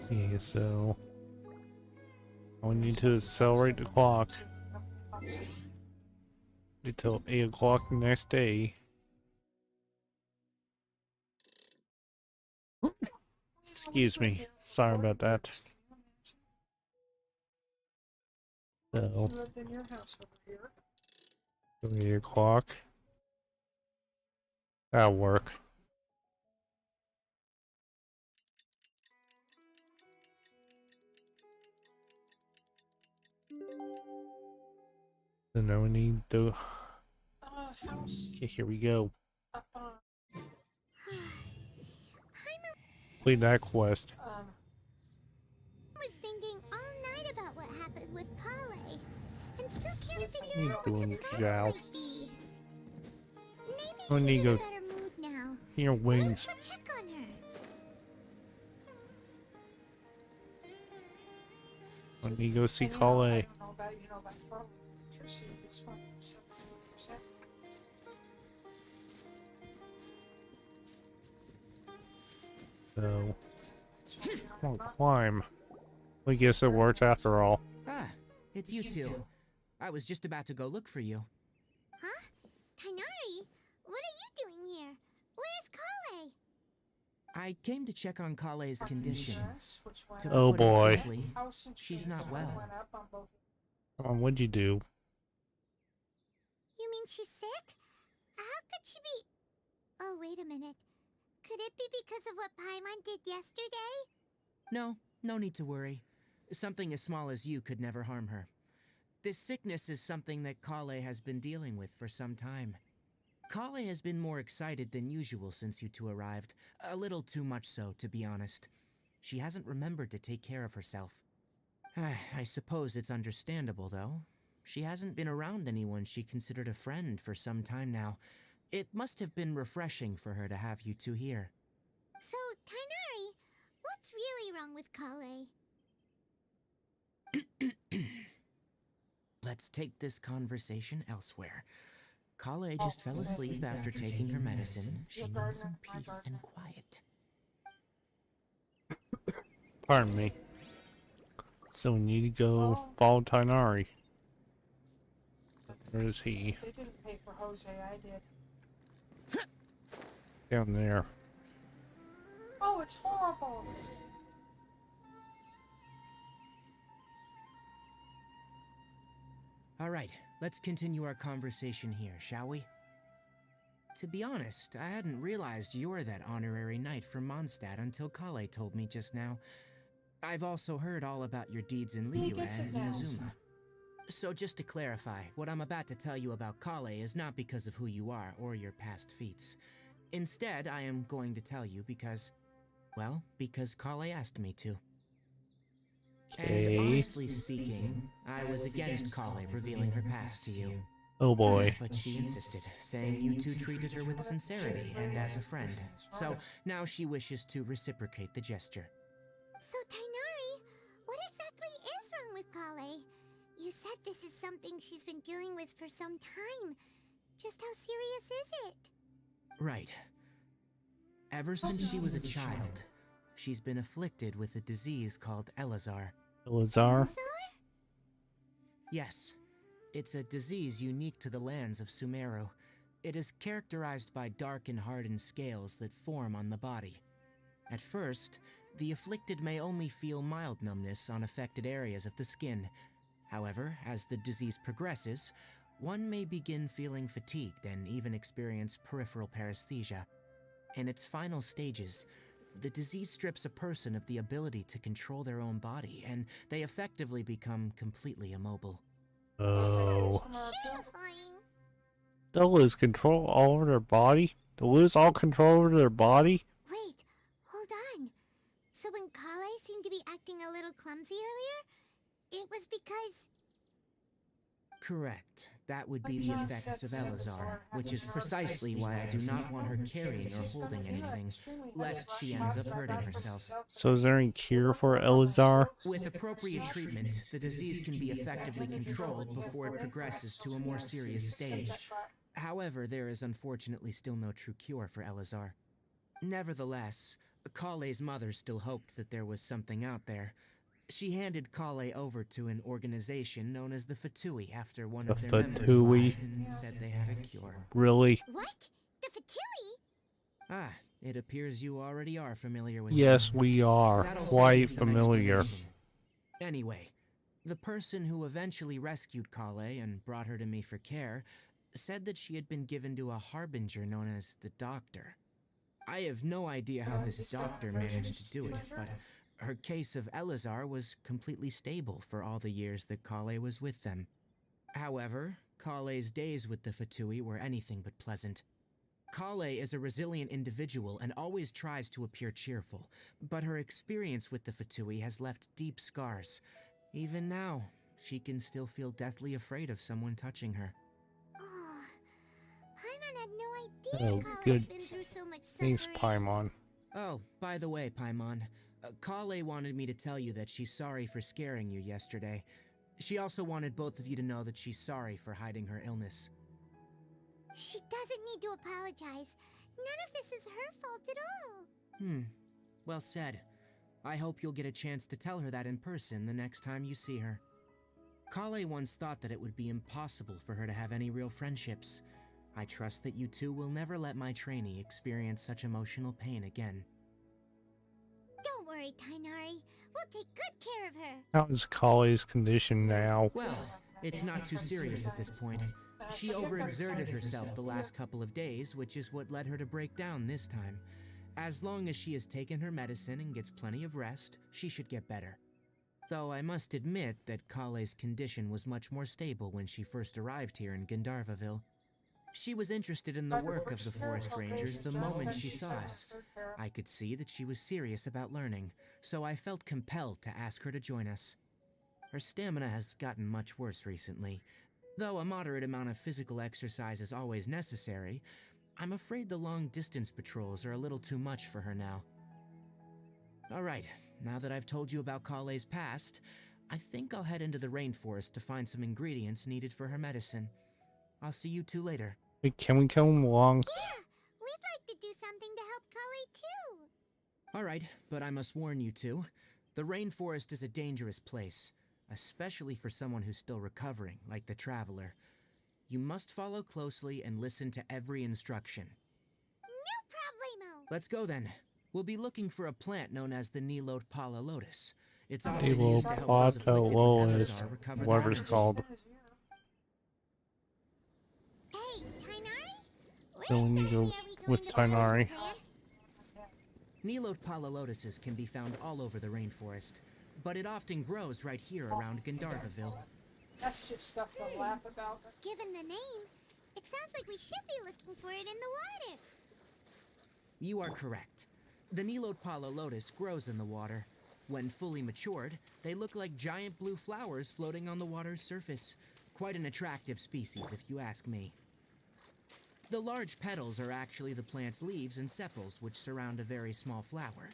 [SPEAKER 1] Okay, so we need to accelerate the clock until 8 o'clock the next day. Excuse me. Sorry about that. So,
[SPEAKER 9] You lived in your house over here.
[SPEAKER 1] 8 o'clock. That'll work. So now we need the...
[SPEAKER 9] house
[SPEAKER 1] Okay, here we go.
[SPEAKER 9] up on,
[SPEAKER 1] Complete that quest.
[SPEAKER 2] I was thinking all night about what happened with Kale, and still can't
[SPEAKER 1] What are
[SPEAKER 2] figure
[SPEAKER 1] you
[SPEAKER 2] out what
[SPEAKER 1] doing,
[SPEAKER 2] the match
[SPEAKER 1] Zhao?
[SPEAKER 2] might be. Maybe
[SPEAKER 1] I
[SPEAKER 2] she's
[SPEAKER 1] need
[SPEAKER 2] in
[SPEAKER 1] to
[SPEAKER 2] a
[SPEAKER 1] go
[SPEAKER 2] better mood now.
[SPEAKER 1] your
[SPEAKER 2] Let's
[SPEAKER 1] wings.
[SPEAKER 2] go check on her.
[SPEAKER 1] I need to go see
[SPEAKER 9] and, I
[SPEAKER 1] Kale.
[SPEAKER 9] don't know about, probably electricity, it's from 70%.
[SPEAKER 1] So,
[SPEAKER 9] That's what we
[SPEAKER 1] come on,
[SPEAKER 9] know.
[SPEAKER 1] climb. I guess it works after all.
[SPEAKER 3] Ah, it's you two. I was just about to go look for you.
[SPEAKER 2] Huh? Tainari? What are you doing here? Where's Kale?
[SPEAKER 3] I came to check on Kale's condition.
[SPEAKER 9] Insurance, which went
[SPEAKER 3] To
[SPEAKER 9] up.
[SPEAKER 1] Oh
[SPEAKER 3] put it
[SPEAKER 1] boy.
[SPEAKER 3] simply,
[SPEAKER 9] House
[SPEAKER 3] she's
[SPEAKER 9] insurance
[SPEAKER 3] not well.
[SPEAKER 9] went up on both.
[SPEAKER 1] Come on, what'd you do?
[SPEAKER 2] You mean she's sick? How could she be... Oh, wait a minute. Could it be because of what Paimon did yesterday?
[SPEAKER 3] No need to worry. Something as small as you could never harm her. This sickness is something that Kale has been dealing with for some time. Kale has been more excited than usual since you two arrived. A little too much so, to be honest. She hasn't remembered to take care of herself. I suppose it's understandable, though. She hasn't been around anyone she considered a friend for some time now. It must have been refreshing for her to have you two here.
[SPEAKER 2] So, Tainari, what's really wrong with Kale?
[SPEAKER 3] Let's take this conversation elsewhere. Kale just fell asleep after taking her medicine. She needs some peace and quiet.
[SPEAKER 1] Pardon me. So we need to go follow Tainari. Where is he?
[SPEAKER 9] They didn't pay for Jose, I did.
[SPEAKER 1] Down there.
[SPEAKER 9] Oh, it's horrible.
[SPEAKER 3] All right, let's continue our conversation here, shall we? To be honest, I hadn't realized you're that honorary knight from Mondstadt until Kale told me just now. I've also heard all about your deeds in
[SPEAKER 9] He
[SPEAKER 3] Liyue
[SPEAKER 9] gets
[SPEAKER 3] and
[SPEAKER 9] it now.
[SPEAKER 3] Inazuma. So just to clarify, what I'm about to tell you about Kale is not because of who you are or your past feats. Instead, I am going to tell you because Kale asked me to. And
[SPEAKER 1] Okay.
[SPEAKER 3] honestly speaking, I was against Kale revealing her past to you.
[SPEAKER 1] Oh boy.
[SPEAKER 3] But she insisted, saying you two treated her with sincerity and as a friend. So now she wishes to reciprocate the gesture.
[SPEAKER 2] So, Tainari, what exactly is wrong with Kale? You said this is something she's been dealing with for some time. Just how serious is it?
[SPEAKER 3] Right. Ever since she was a child, she's been afflicted with a disease called Elazar.
[SPEAKER 1] Elazar?
[SPEAKER 3] Yes. It's a disease unique to the lands of Sumeru. It is characterized by dark and hardened scales that form on the body. At first, the afflicted may only feel mild numbness on affected areas of the skin. However, as the disease progresses, one may begin feeling fatigued and even experience peripheral paresthesia. In its final stages, the disease strips a person of the ability to control their own body, and they effectively become completely immobile.
[SPEAKER 1] Oh.
[SPEAKER 2] Terrifying.
[SPEAKER 1] They'll lose control all over their body? They'll lose all control over their body?
[SPEAKER 2] Wait, hold on. So when Kale seemed to be acting a little clumsy earlier, it was because...
[SPEAKER 3] Correct. That would be the effects of Elazar, which is precisely why I do not want her carrying or holding anything, lest she ends up hurting herself.
[SPEAKER 1] So is there any cure for Elazar?
[SPEAKER 3] With appropriate treatment, the disease can be effectively controlled before it progresses to a more serious stage. However, there is unfortunately still no true cure for Elazar. Nevertheless, Kale's mother still hoped that there was something out there. She handed Kale over to an organization known as the Fatui after one of their members
[SPEAKER 1] Fatui?
[SPEAKER 3] died and said they had a cure.
[SPEAKER 1] Really?
[SPEAKER 2] What? The Fatui?
[SPEAKER 3] Ah, it appears you already are familiar with
[SPEAKER 1] Yes,
[SPEAKER 3] them.
[SPEAKER 1] we are.
[SPEAKER 3] That'll save me
[SPEAKER 1] Quite
[SPEAKER 3] some
[SPEAKER 1] familiar.
[SPEAKER 3] explanation. Anyway, the person who eventually rescued Kale and brought her to me for care said that she had been given to a harbinger known as the Doctor. I have no idea how this doctor managed to do it, but her case of Elazar was completely stable for all the years that Kale was with them. However, Kale's days with the Fatui were anything but pleasant. Kale is a resilient individual and always tries to appear cheerful, but her experience with the Fatui has left deep scars. Even now, she can still feel deathly afraid of someone touching her.
[SPEAKER 2] Oh, Paimon had no
[SPEAKER 1] Oh,
[SPEAKER 2] idea Kale's
[SPEAKER 1] good.
[SPEAKER 2] been through so much suffering.
[SPEAKER 1] Thanks, Paimon.
[SPEAKER 3] Oh, by the way, Paimon, Kale wanted me to tell you that she's sorry for scaring you yesterday. She also wanted both of you to know that she's sorry for hiding her illness.
[SPEAKER 2] She doesn't need to apologize. None of this is her fault at all.
[SPEAKER 3] Well said. I hope you'll get a chance to tell her that in person the next time you see her. Kale once thought that it would be impossible for her to have any real friendships. I trust that you two will never let my trainee experience such emotional pain again.
[SPEAKER 2] Don't worry, Tainari. We'll take good care of her.
[SPEAKER 1] How is Kale's condition now?
[SPEAKER 3] Well, it's not too serious at this point. She overexerted herself the last couple of days, which is what led her to break down this time. As long as she has taken her medicine and gets plenty of rest, she should get better. Though I must admit that Kale's condition was much more stable when she first arrived here in Gandharvaville. She was interested in the work of the forest rangers the moment she saw us. I could see that she was serious about learning, so I felt compelled to ask her to join us. Her stamina has gotten much worse recently. Though a moderate amount of physical exercise is always necessary, I'm afraid the long-distance patrols are a little too much for her now. Alright, now that I've told you about Kale's past, I think I'll head into the rainforest to find some ingredients needed for her medicine. I'll see you two later.
[SPEAKER 1] Wait, can we come along?
[SPEAKER 2] Yeah, we'd like to do something to help Kale too.
[SPEAKER 3] Alright, but I must warn you two, the rainforest is a dangerous place. Especially for someone who's still recovering, like the Traveler. You must follow closely and listen to every instruction.
[SPEAKER 2] No problemo.
[SPEAKER 3] Let's go then. We'll be looking for a plant known as the Nilot Pala Lotus. It's often used to help those afflicted with
[SPEAKER 1] Lotus,
[SPEAKER 3] MSR recover
[SPEAKER 1] whatever
[SPEAKER 3] their
[SPEAKER 1] it's called.
[SPEAKER 2] Hey, Tainari?
[SPEAKER 1] So we need to go with Tainari.
[SPEAKER 3] Nilot Pala Lotuses can be found all over the rainforest, but it often grows right here around Gandharvaville.
[SPEAKER 9] That's just stuff to laugh about.
[SPEAKER 2] Given the name, it sounds like we should be looking for it in the water.
[SPEAKER 3] You are correct. The Nilot Pala Lotus grows in the water. When fully matured, they look like giant blue flowers floating on the water's surface. Quite an attractive species, if you ask me. The large petals are actually the plant's leaves and sepals, which surround a very small flower.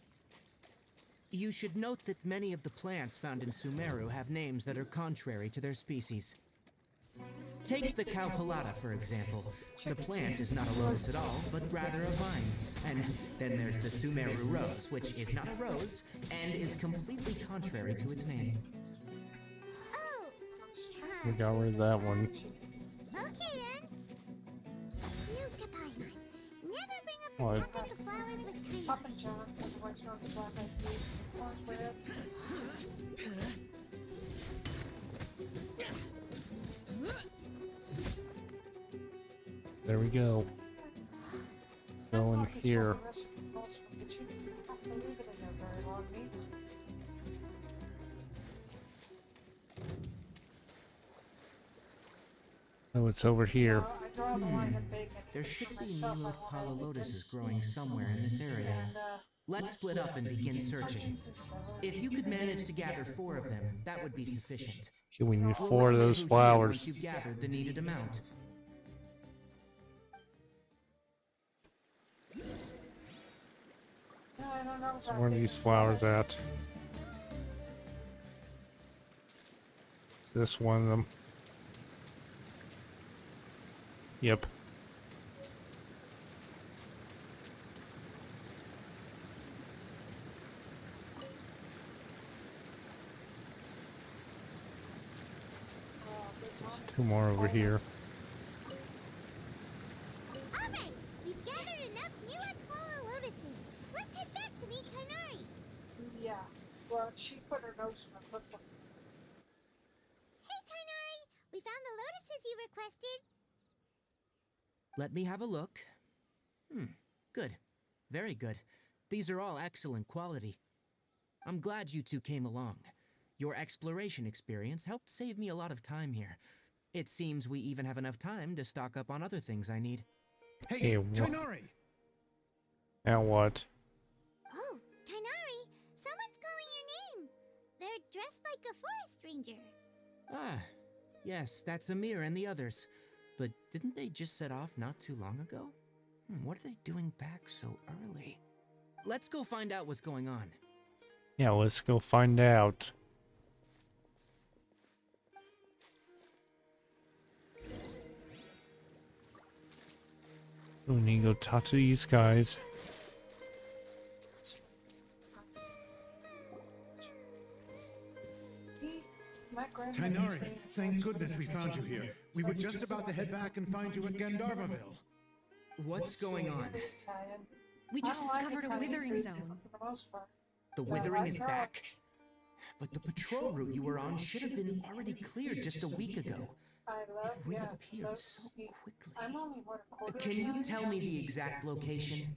[SPEAKER 3] You should note that many of the plants found in Sumeru have names that are contrary to their species. Take the cowpelata, for example. The plant is not a lotus at all, but rather a vine. And then there's the Sumeru rose, which is not a rose, and is completely contrary to its name.
[SPEAKER 2] Oh,
[SPEAKER 1] We got rid of that one.
[SPEAKER 2] okay then. Note to Paimon. Never bring up the
[SPEAKER 1] What?
[SPEAKER 2] topic of flowers with Tainari.
[SPEAKER 9] Pop and John, the white smoke, the black eyed peas, orange bread.
[SPEAKER 1] There we go. Go in here. Oh, it's over here.
[SPEAKER 3] There should be Nilot Pala Lotuses growing somewhere in this area. Let's split up and begin searching. If you could manage to gather 4 of them, that would be sufficient.
[SPEAKER 1] Okay, we need
[SPEAKER 3] We'll
[SPEAKER 1] 4 of those
[SPEAKER 3] rendezvous here
[SPEAKER 1] flowers.
[SPEAKER 3] once you've gathered the needed amount.
[SPEAKER 1] So where are these flowers at? Is this one of them? Yep. There's 2 more over here.
[SPEAKER 2] Alright, we've gathered enough new Apollo lotuses. Let's head back to meet Tainari.
[SPEAKER 9] Yeah, well, she put her nose in a cookbook.
[SPEAKER 2] Hey Tainari, we found the lotuses you requested.
[SPEAKER 3] Let me have a look. Good. Very good. These are all excellent quality. I'm glad you two came along. Your exploration experience helped save me a lot of time here. It seems we even have enough time to stock up on other things I need.
[SPEAKER 6] Hey,
[SPEAKER 1] Hey,
[SPEAKER 6] Tighnari!
[SPEAKER 1] Now what?
[SPEAKER 2] Oh, Tainari, someone's calling your name. They're dressed like a forest ranger.
[SPEAKER 3] Ah, yes, that's Amir and the others. But didn't they just set off not too long ago? What are they doing back so early? Let's go find out what's going on.
[SPEAKER 1] Yeah, let's go find out. We need to go talk to these guys.
[SPEAKER 9] My grandmother's
[SPEAKER 6] Tighnari,
[SPEAKER 9] name is
[SPEAKER 6] thank
[SPEAKER 9] also
[SPEAKER 6] goodness we found you here. We were just about to head back and find you at Gandharvaville.
[SPEAKER 3] What's going on?
[SPEAKER 9] Italian.
[SPEAKER 4] We just
[SPEAKER 9] I don't like
[SPEAKER 4] discovered a
[SPEAKER 9] Italian
[SPEAKER 4] withering
[SPEAKER 9] food
[SPEAKER 4] zone.
[SPEAKER 9] For the most part.
[SPEAKER 3] The
[SPEAKER 9] Yeah,
[SPEAKER 3] withering
[SPEAKER 9] I
[SPEAKER 3] is
[SPEAKER 9] know.
[SPEAKER 3] back. But the patrol route you were on should have been already cleared just a week ago.
[SPEAKER 9] I love,
[SPEAKER 3] It
[SPEAKER 9] yeah,
[SPEAKER 3] reappeared
[SPEAKER 9] love
[SPEAKER 3] so
[SPEAKER 9] sweet.
[SPEAKER 3] quickly.
[SPEAKER 9] I'm only what, a quarter
[SPEAKER 3] Can you
[SPEAKER 9] Italian?
[SPEAKER 3] tell me the exact location?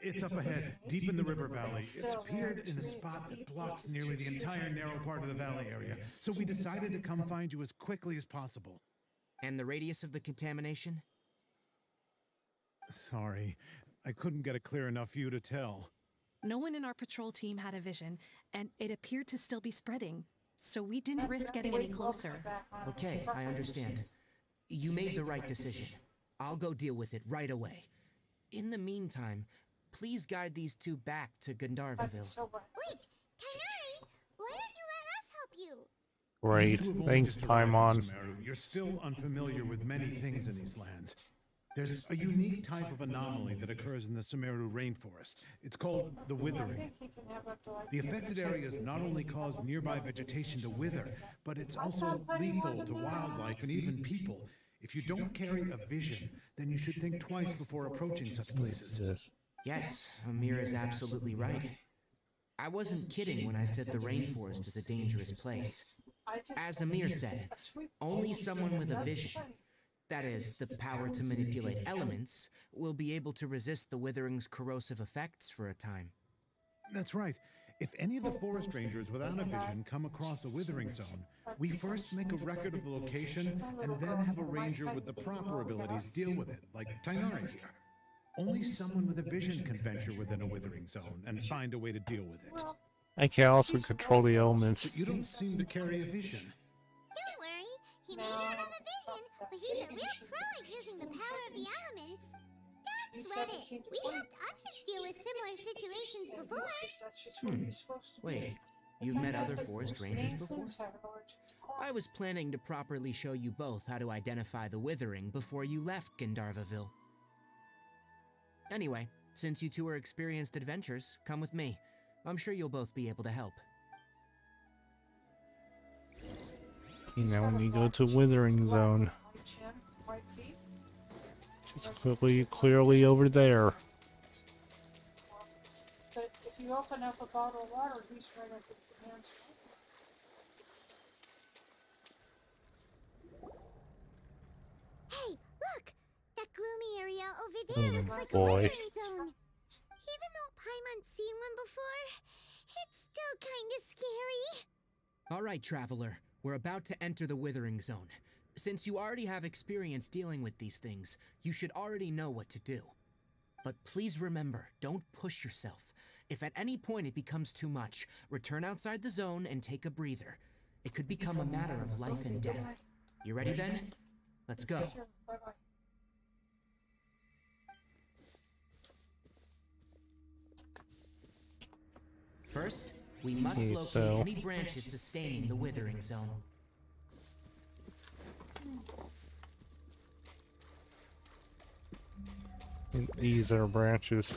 [SPEAKER 6] It's up ahead, deep in the river valley. It's appeared in a spot that blocks nearly the entire narrow part of the valley area, so we decided to come find you as quickly as possible.
[SPEAKER 3] And the radius of the contamination?
[SPEAKER 6] Sorry, I couldn't get a clear enough view to tell.
[SPEAKER 4] No one in our patrol team had a vision, and it appeared to still be spreading. So we didn't risk getting any closer.
[SPEAKER 3] Okay, I understand. You made the right decision. I'll go deal with it right away. In the meantime, please guide these two back to Gandharvaville.
[SPEAKER 2] Wait, Tainari, why don't you let us help you?
[SPEAKER 1] Great.
[SPEAKER 6] You two have only
[SPEAKER 1] Thanks,
[SPEAKER 6] just arrived in
[SPEAKER 1] Paimon.
[SPEAKER 6] Sumeru. You're still unfamiliar with many things in these lands. There's a unique type of anomaly that occurs in the Sumeru rainforest. It's called the withering. The affected areas not only cause nearby vegetation to wither, but it's also lethal to wildlife and even people. If you don't carry a vision, then you should think twice before approaching such places.
[SPEAKER 1] Yes.
[SPEAKER 3] Yes, Amir is absolutely right. I wasn't kidding when I said the rainforest is a dangerous place. As Amir said, only someone with a vision, that is, the power to manipulate elements, will be able to resist the withering's corrosive effects for a time.
[SPEAKER 6] That's right. If any of the forest rangers without a vision come across a withering zone, we first make a record of the location and then have a ranger with the proper abilities deal with it, like Tainari here. Only someone with a vision can venture within a withering zone and find a way to deal with it.
[SPEAKER 1] I can also control the elements.
[SPEAKER 6] But you don't seem to carry a vision.
[SPEAKER 2] Don't worry, he may not have a vision, but he's a real pro at using the power of the elements. Don't sweat it. We helped others deal with similar situations before.
[SPEAKER 3] Wait, you've met other forest rangers before? I was planning to properly show you both how to identify the withering before you left Gandharvaville. Anyway, since you two are experienced adventurers, come with me. I'm sure you'll both be able to help.
[SPEAKER 1] You know, when you go to Withering Zone, it's clearly over there.
[SPEAKER 9] But if you open up a bottle of water, he's right up at the hands.
[SPEAKER 2] Hey, look! That gloomy area over there looks like
[SPEAKER 1] boy.
[SPEAKER 2] a withering zone. Even though Paimon's seen one before, it's still kinda scary.
[SPEAKER 3] All right, Traveler. We're about to enter the Withering Zone. Since you already have experience dealing with these things, you should already know what to do. But please remember, don't push yourself. If at any point it becomes too much, return outside the zone and take a breather. It could become a matter of life and death. You ready then? Let's go.
[SPEAKER 9] Bye-bye.
[SPEAKER 3] First, we must
[SPEAKER 1] Okay,
[SPEAKER 3] locate
[SPEAKER 1] so-
[SPEAKER 3] any branches sustaining the Withering Zone.
[SPEAKER 1] These are branches.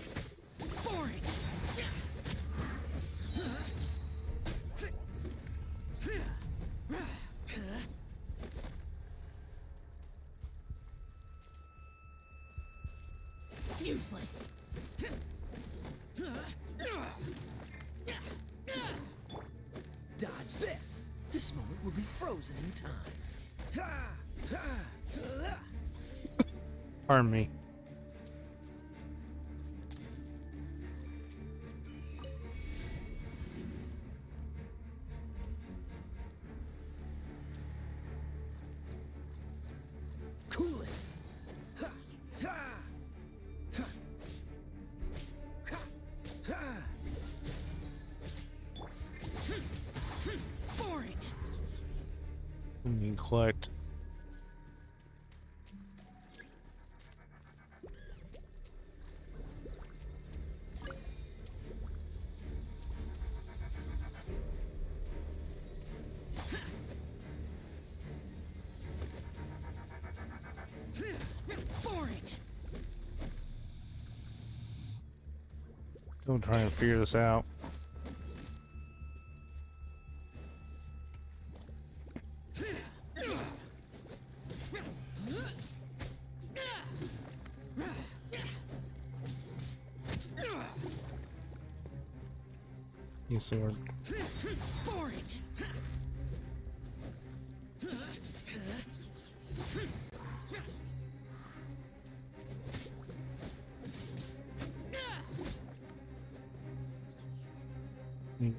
[SPEAKER 3] Useless. Dodge this. This moment will be frozen in time.
[SPEAKER 1] Pardon me. can collect. Still trying to figure this out. New sword. Hmm.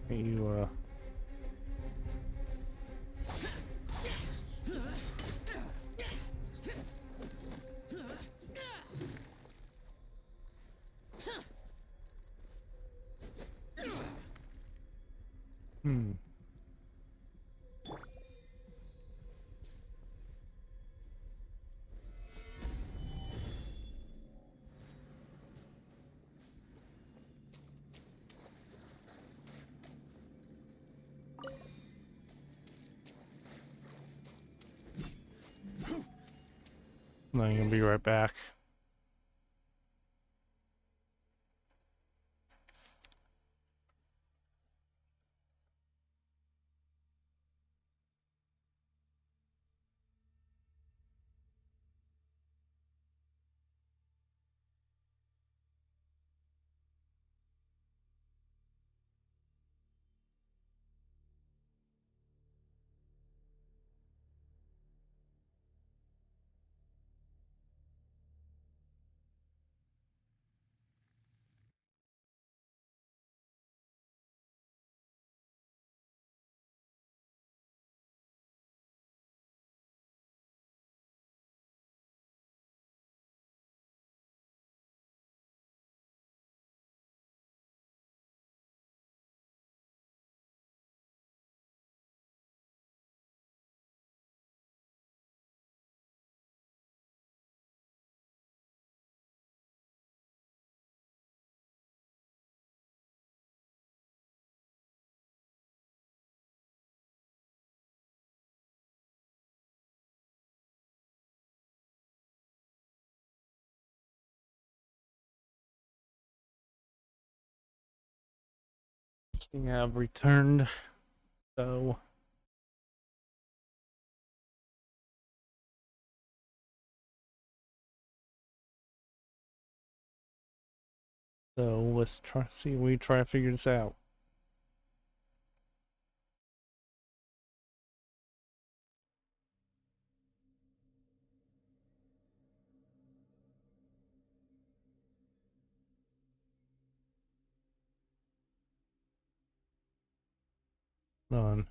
[SPEAKER 1] You hmm. I'm gonna be right back. We have returned, so let's try to figure this out. None.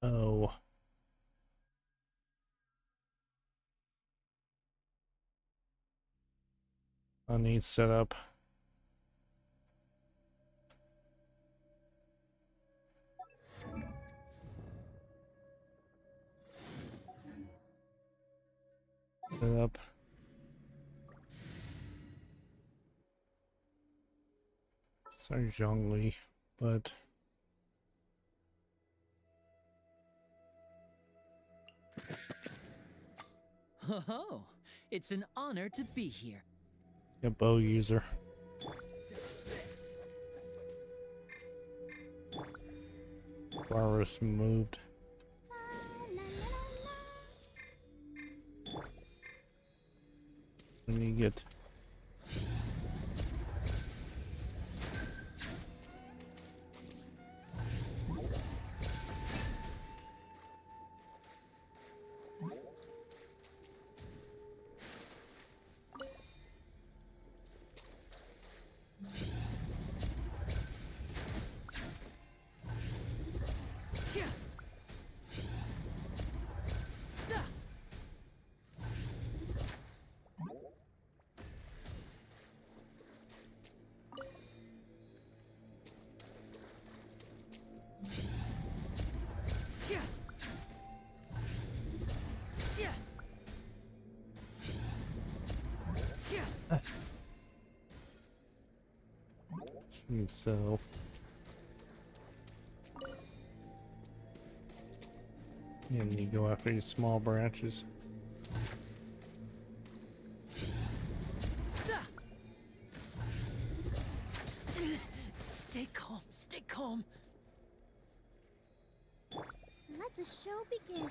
[SPEAKER 1] Oh, I need setup. Setup. Sorry, Zhongli, but
[SPEAKER 10] Oh, it's an honor to be here.
[SPEAKER 1] A bow user. Virus moved. When you get so and you go after these small branches.
[SPEAKER 10] Stay calm, stay calm.
[SPEAKER 5] Let the show begin.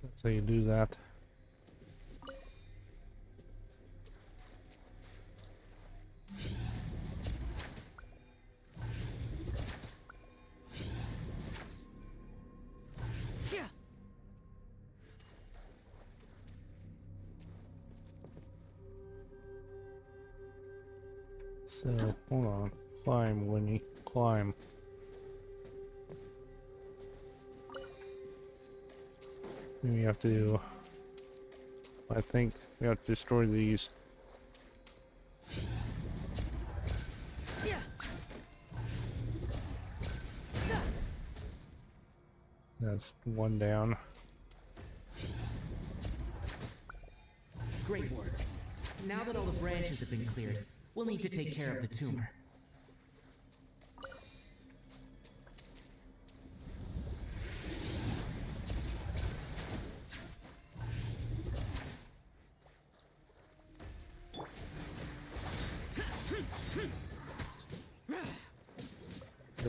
[SPEAKER 1] That's how you do that. So, hold on. Climb, Winnie. Climb. We have to... I think we have to destroy these. That's one down.
[SPEAKER 3] Great work. Now that all the branches have been cleared, we'll need to take care of the tumor.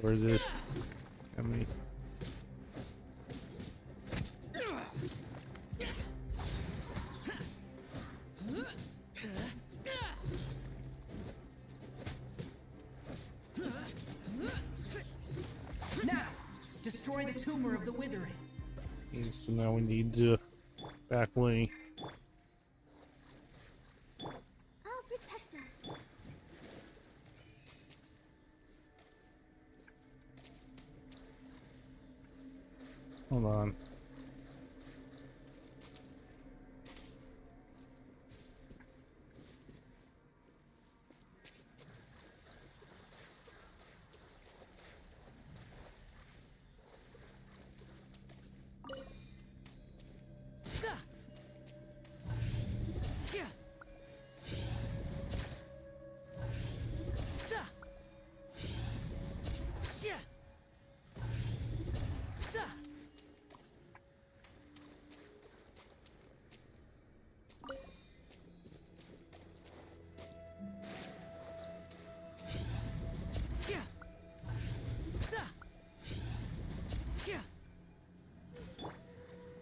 [SPEAKER 1] Where is this? How many?
[SPEAKER 3] Now, destroy the tumor of the withering.
[SPEAKER 1] Okay, so now we need to back Winnie.
[SPEAKER 5] I'll protect us.
[SPEAKER 1] Hold on.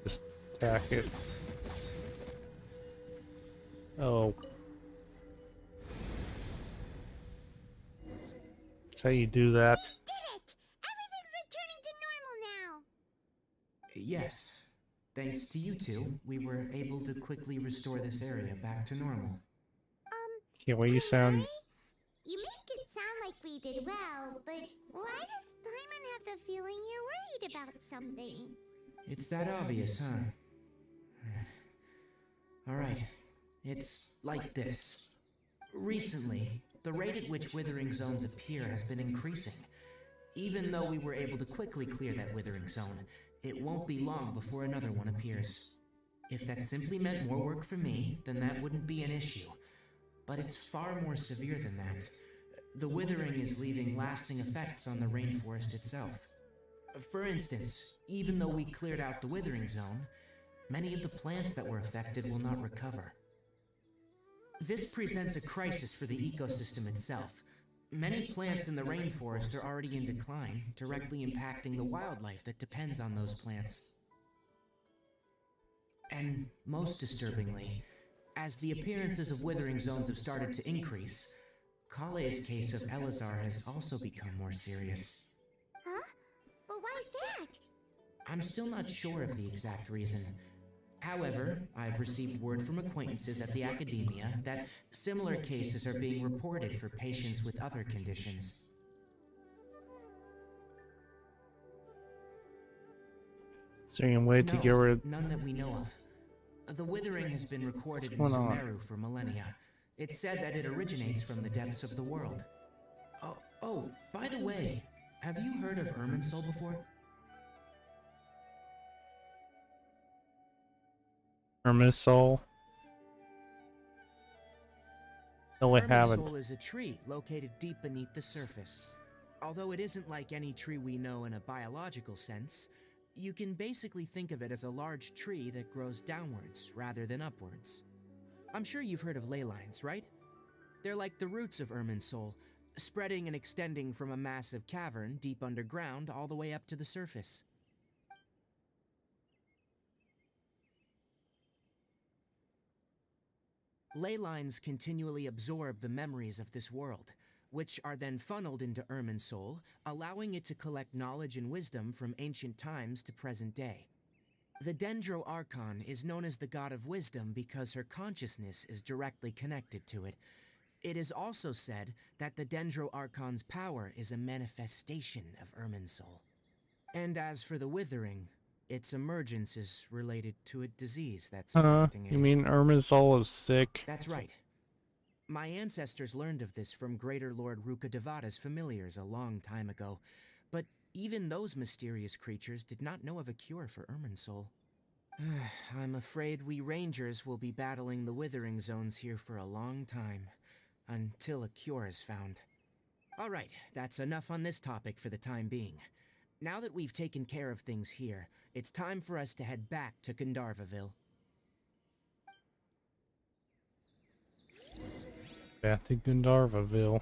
[SPEAKER 1] Just attack it. Oh. That's how you do that.
[SPEAKER 2] Did it! Everything's returning to normal now.
[SPEAKER 3] Yes. Thanks to you two, we were able to quickly restore this area back to normal.
[SPEAKER 1] Can't wait, you sound...
[SPEAKER 2] You make it sound like we did well, but why does Paimon have the feeling you're worried about something?
[SPEAKER 3] It's that obvious, huh? Alright. It's like this. Recently, the rate at which withering zones appear has been increasing. Even though we were able to quickly clear that withering zone, it won't be long before another one appears. If that simply meant more work for me, then that wouldn't be an issue. But it's far more severe than that. The withering is leaving lasting effects on the rainforest itself. For instance, even though we cleared out the withering zone, many of the plants that were affected will not recover. This presents a crisis for the ecosystem itself. Many plants in the rainforest are already in decline, directly impacting the wildlife that depends on those plants. And most disturbingly, as the appearances of withering zones have started to increase, Kale's case of Elazar has also become more serious.
[SPEAKER 2] Huh? But why is that?
[SPEAKER 3] I'm still not sure of the exact reason. However, I've received word from acquaintances at the academia that similar cases are being reported for patients with other conditions.
[SPEAKER 1] Is there any way to get rid?
[SPEAKER 3] None that we know of. The withering has been recorded in
[SPEAKER 1] What's going on?
[SPEAKER 3] Sumeru for millennia. It's said that it originates from the depths of the world. Oh, by the way, have you heard of Irminsul before?
[SPEAKER 1] Irminsul? No, I haven't.
[SPEAKER 3] Irminsul is a tree located deep beneath the surface. Although it isn't like any tree we know in a biological sense, you can basically think of it as a large tree that grows downwards rather than upwards. I'm sure you've heard of ley lines, right? They're like the roots of Irminsul, spreading and extending from a massive cavern deep underground all the way up to the surface. Ley lines continually absorb the memories of this world, which are then funneled into Irminsul, allowing it to collect knowledge and wisdom from ancient times to present day. The Dendro Archon is known as the god of wisdom because her consciousness is directly connected to it. It is also said that the Dendro Archon's power is a manifestation of Irminsul. And as for the withering, its emergence is related to a disease that's affecting it.
[SPEAKER 1] You mean Irminsul is sick?
[SPEAKER 3] That's right. My ancestors learned of this from Greater Lord Rukkhadevata's familiars a long time ago, but even those mysterious creatures did not know of a cure for Irminsul. I'm afraid we rangers will be battling the withering zones here for a long time, until a cure is found. Alright, that's enough on this topic for the time being. Now that we've taken care of things here, it's time for us to head back to Gandharvaville.
[SPEAKER 1] Back to Gandharvaville.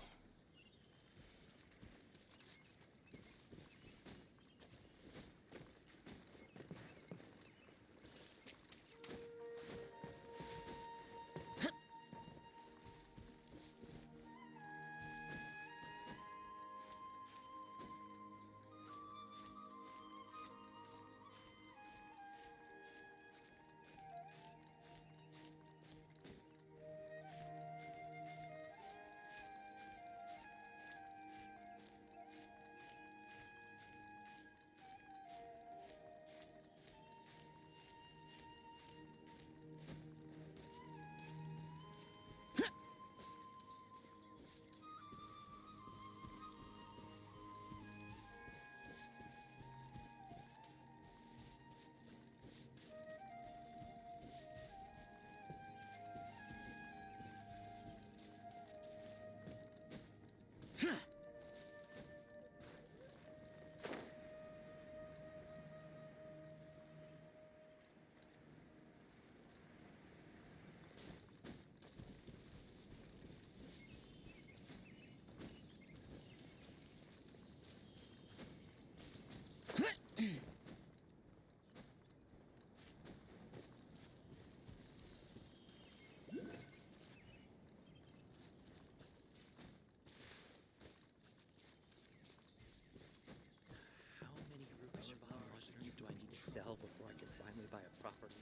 [SPEAKER 8] Do I need to sell before I can finally buy a property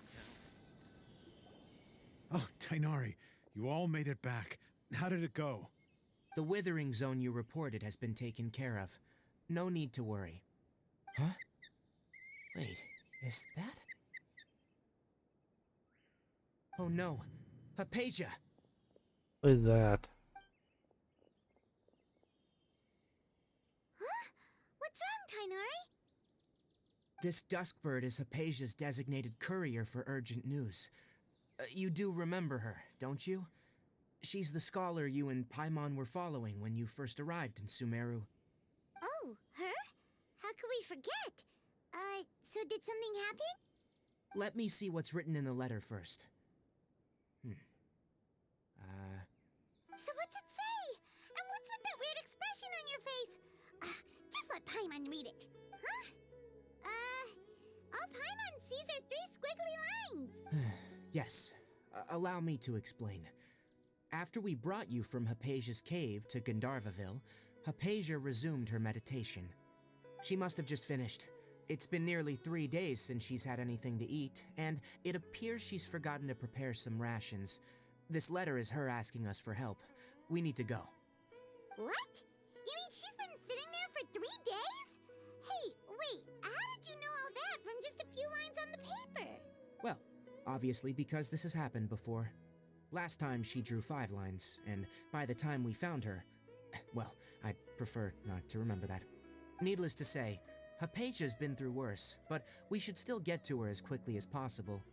[SPEAKER 8] in town?
[SPEAKER 6] Oh, Tainari, you all made it back. How did it go?
[SPEAKER 3] The withering zone you reported has been taken care of. No need to worry. Huh? Wait, is that? Oh no, Hypatia!
[SPEAKER 1] What is that?
[SPEAKER 2] Huh? What's wrong, Tainari?
[SPEAKER 3] This Duskbird is Hypatia's designated courier for urgent news. You do remember her, don't you? She's the scholar you and Paimon were following when you first arrived in Sumeru.
[SPEAKER 2] Oh, her? How could we forget. So did something happen?
[SPEAKER 3] Let me see what's written in the letter first.
[SPEAKER 2] So what's it say? And what's with that weird expression on your face? Just let Paimon read it. Huh? All Paimon sees are 3 squiggly lines.
[SPEAKER 3] Yes, allow me to explain. After we brought you from Hypatia's cave to Gandharvaville, Hypatia resumed her meditation. She must have just finished. It's been nearly 3 days since she's had anything to eat, and it appears she's forgotten to prepare some rations. This letter is her asking us for help. We need to go.
[SPEAKER 2] What? You mean she's been sitting there for 3 days? Hey, wait, how did you know all that from just a few lines on the paper?
[SPEAKER 3] Well, obviously because this has happened before. Last time she drew 5 lines, and by the time we found her... Well, I'd prefer not to remember that. Needless to say, Hypatia's been through worse, but we should still get to her as quickly as possible.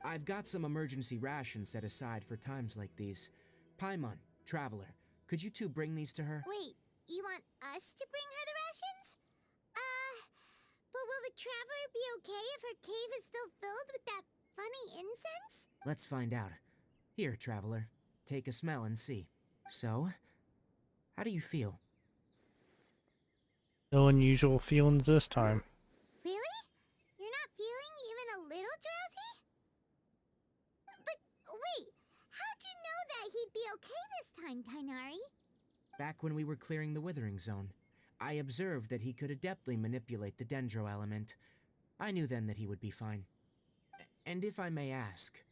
[SPEAKER 3] I've got some emergency rations set aside for times like these. Paimon, Traveler, could you two bring these to her?
[SPEAKER 2] Wait, you want us to bring her the rations? But will the Traveler be okay if her cave is still filled with that funny incense?
[SPEAKER 3] Let's find out. Here, Traveler, take a smell and see. So, how do you feel?
[SPEAKER 1] No unusual feelings this time.
[SPEAKER 2] Really? You're not feeling even a little drowsy? But wait, how'd you know that he'd be okay this time, Tainari?
[SPEAKER 3] Back when we were clearing the Withering Zone, I observed that he could adeptly manipulate the Dendro element. I knew then that he would be fine. And if I may ask,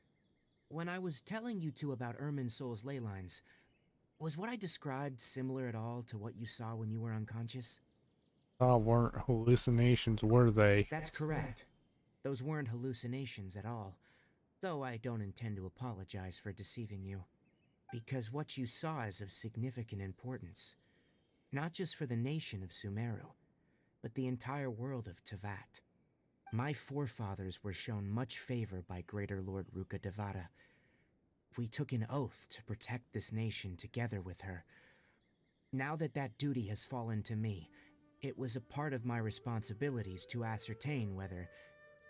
[SPEAKER 3] when I was telling you two about Irminsol's ley lines, was what I described similar at all to what you saw when you were unconscious?
[SPEAKER 1] Weren't hallucinations, were they?
[SPEAKER 3] That's correct. Those weren't hallucinations at all, though I don't intend to apologize for deceiving you. Because what you saw is of significant importance. Not just for the nation of Sumeru, but the entire world of Tevat. My forefathers were shown much favor by Greater Lord Ruka Devata. We took an oath to protect this nation together with her. Now that that duty has fallen to me, it was a part of my responsibilities to ascertain whether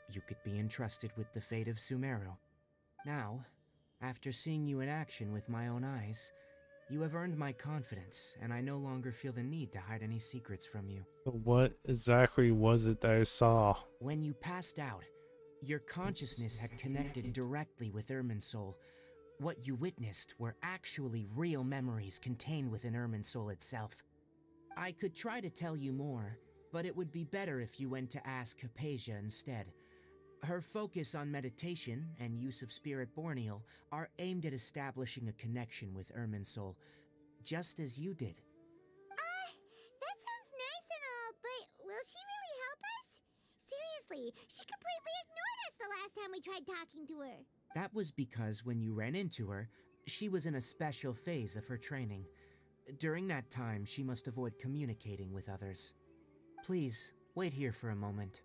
[SPEAKER 3] you could be entrusted with the fate of Sumeru. Now, after seeing you in action with my own eyes, you have earned my confidence, and I no longer feel the need to hide any secrets from you.
[SPEAKER 1] What exactly was it that I saw?
[SPEAKER 3] When you passed out, your consciousness had connected directly with Irminsul. What you witnessed were actually real memories contained within Irminsul itself. I could try to tell you more, but it would be better if you went to ask Hypatia instead. Her focus on meditation and use of Spirit Borneal are aimed at establishing a connection with Irminsul, just as you did.
[SPEAKER 2] That sounds nice and all, but will she really help us? Seriously, she completely ignored us the last time we tried talking to her.
[SPEAKER 3] That was because when you ran into her, she was in a special phase of her training. During that time, she must avoid communicating with others. Please, wait here for a moment.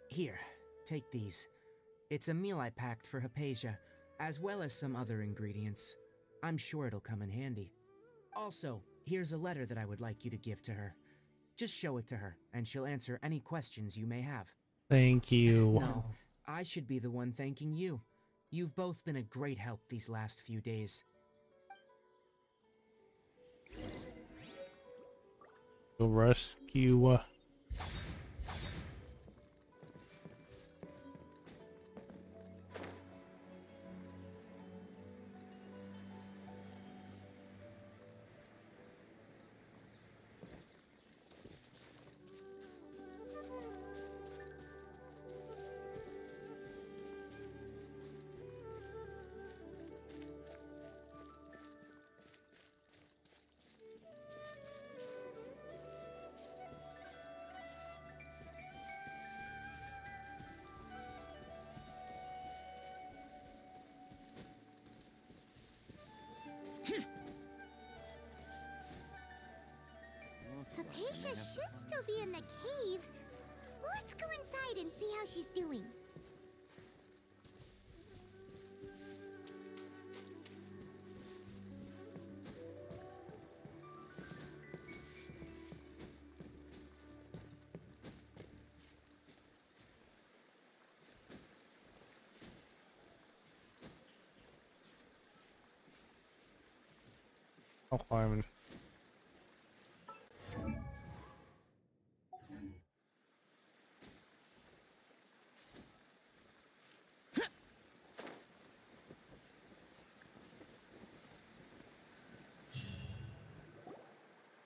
[SPEAKER 3] Here, take these. It's a meal I packed for Hypatia, as well as some other ingredients. I'm sure it'll come in handy. Also, here's a letter that I would like you to give to her. Just show it to her, and she'll answer any questions you may have.
[SPEAKER 1] Thank you.
[SPEAKER 3] No, I should be the one thanking you. You've both been a great help these last few days.
[SPEAKER 1] The rescue.
[SPEAKER 2] Hypatia should still be in the cave. Let's go inside and see how she's doing.
[SPEAKER 1] I'll climb in.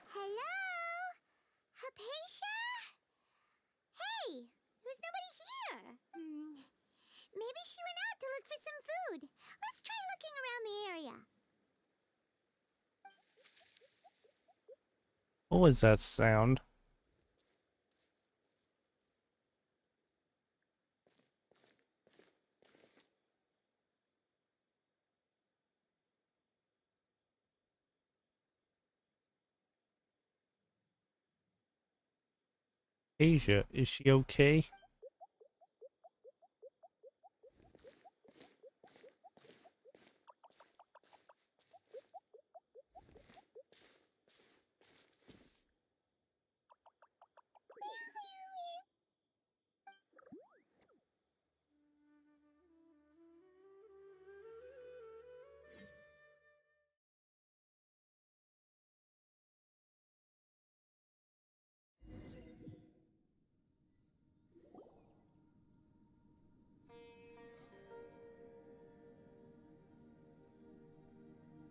[SPEAKER 2] Hello? Hypatia? Hey, there's nobody here. Maybe she went out to look for some food. Let's try looking around the area.
[SPEAKER 1] What was that sound? Asia, is she okay?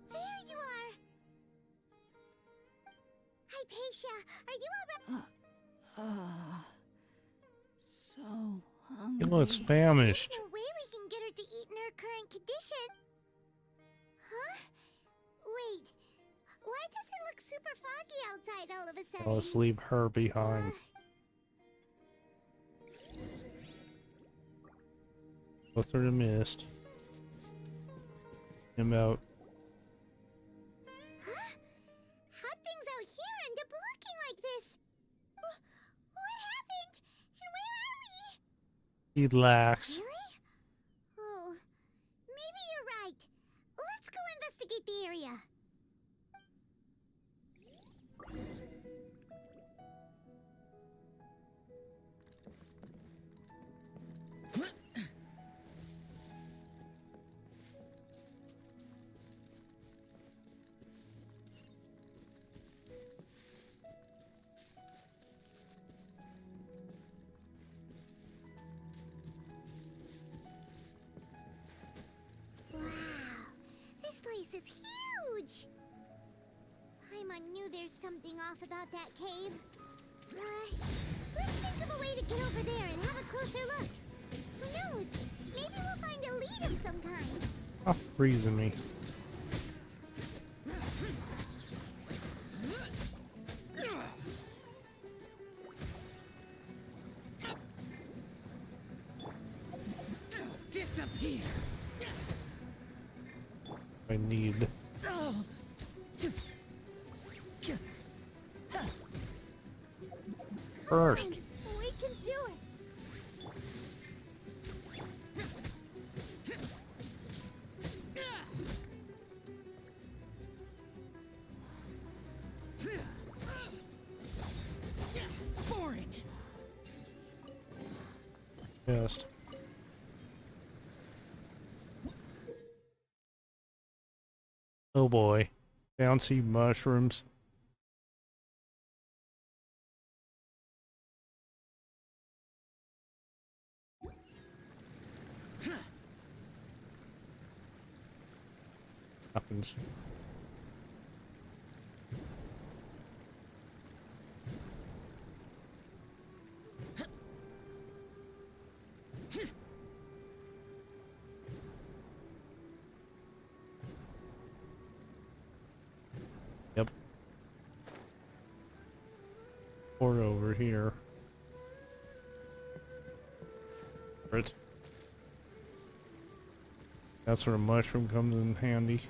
[SPEAKER 2] There you are. Hypatia, are you alright?
[SPEAKER 11] So
[SPEAKER 1] He looks
[SPEAKER 11] hungry.
[SPEAKER 1] famished.
[SPEAKER 2] There's no way we can get her to eat in her current condition. Huh? Wait. Why does it look super foggy outside all of a sudden?
[SPEAKER 1] Let's leave her behind. Go through the mist. About
[SPEAKER 2] How'd things out here end up looking like this? What happened? And where are we?
[SPEAKER 1] relax.
[SPEAKER 2] Really? Oh, maybe you're right. Let's go investigate the area. Wow, this place is huge! Paimon knew there's something off about that cave. Let's think of a way to get over there and have a closer look. Who knows? Maybe we'll find a lead of some kind.
[SPEAKER 1] Stop freezing me.
[SPEAKER 10] Disappear.
[SPEAKER 1] I need. First.
[SPEAKER 2] We can do it.
[SPEAKER 10] Boring.
[SPEAKER 1] Yes. Oh boy. Bouncy mushrooms. Happens. Yep. Port over here. Right. That's where a mushroom comes in handy.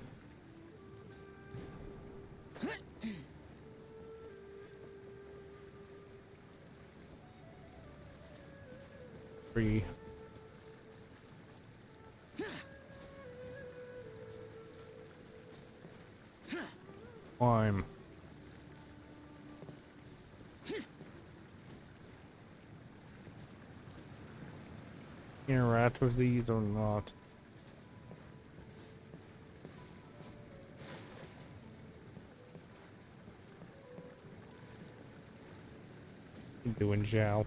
[SPEAKER 1] Free. Climb. Interact with these or not. Doing Zhao.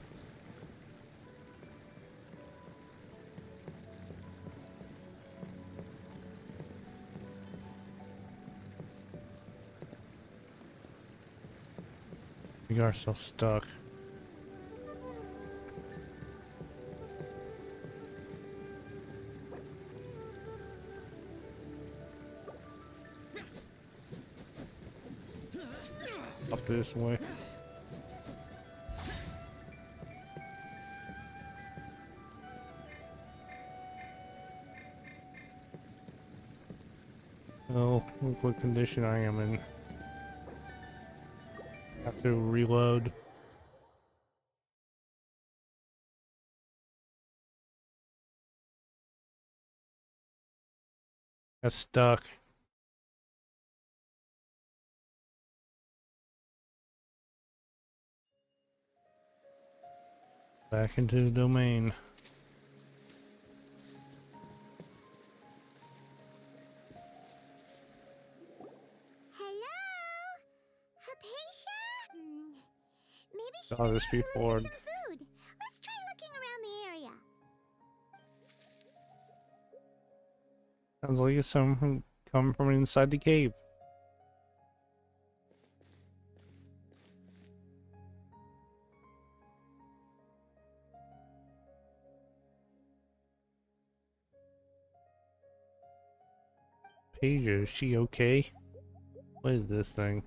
[SPEAKER 1] We are so stuck. Up this way. Oh, look what condition I am in. Have to reload. Got stuck. Back into the domain.
[SPEAKER 2] Hello? Hypatia? Maybe she
[SPEAKER 1] Saw this
[SPEAKER 2] might have to
[SPEAKER 1] before.
[SPEAKER 2] look for some food. Let's try looking around the area.
[SPEAKER 1] Sounds like it's something come from inside the cave. Paige, is she okay? What is this thing?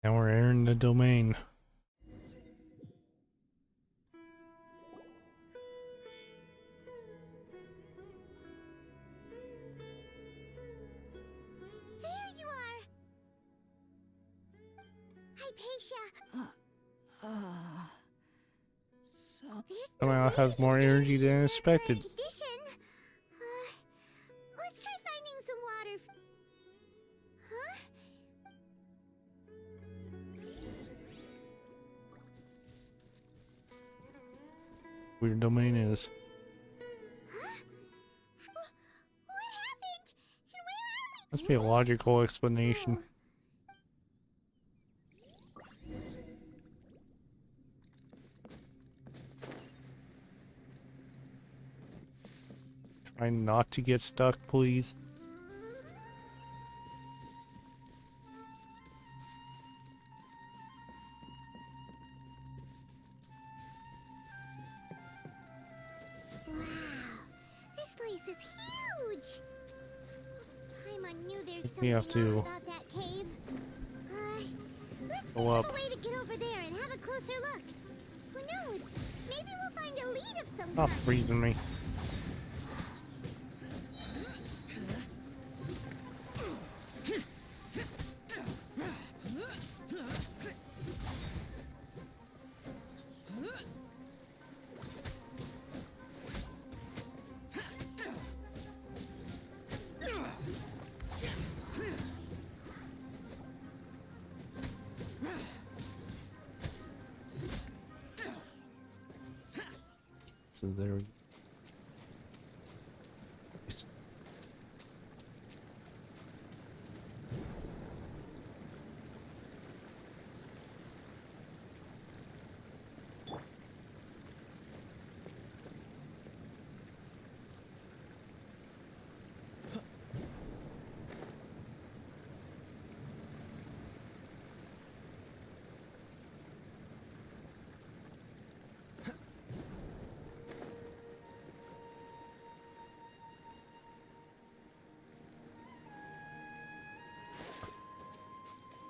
[SPEAKER 1] Now we're entering the domain.
[SPEAKER 2] There you are. Hypatia.
[SPEAKER 11] So
[SPEAKER 2] There's
[SPEAKER 1] Somehow it has more energy than expected.
[SPEAKER 2] Condition. Let's try finding some water. Huh?
[SPEAKER 1] Where the domain is.
[SPEAKER 2] Huh? What happened? And where are we?
[SPEAKER 1] Must be a logical explanation. Try not to get stuck, please.
[SPEAKER 2] Wow, this place is huge. Paimon knew there's something
[SPEAKER 1] We have to
[SPEAKER 2] off about that cave. Let's
[SPEAKER 1] go
[SPEAKER 2] think
[SPEAKER 1] up.
[SPEAKER 2] of a way to get over there and have a closer look. Who knows? Maybe we'll find a lead of some
[SPEAKER 1] Stop
[SPEAKER 2] kind.
[SPEAKER 1] freezing me. So there we go.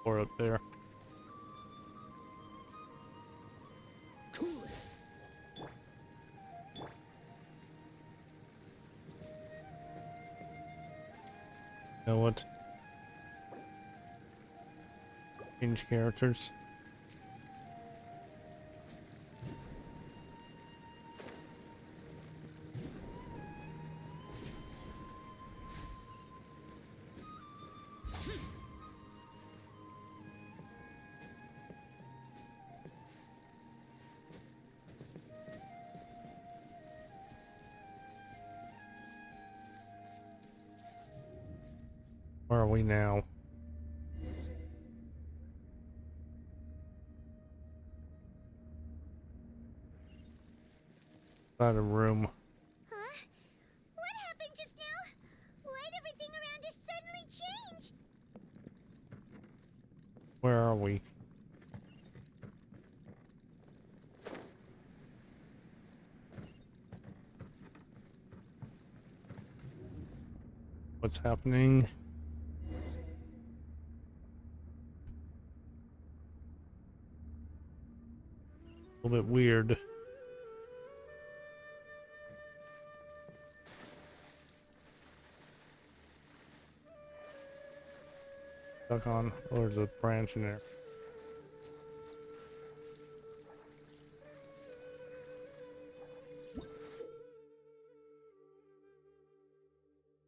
[SPEAKER 1] Or up there.
[SPEAKER 8] Cool it.
[SPEAKER 1] Know what? Change characters. Where are we now? Got a room.
[SPEAKER 2] Huh? What happened just now? Why'd everything around us suddenly change?
[SPEAKER 1] Where are we? What's happening? A little bit weird. Stuck on. Oh, there's a branch in there.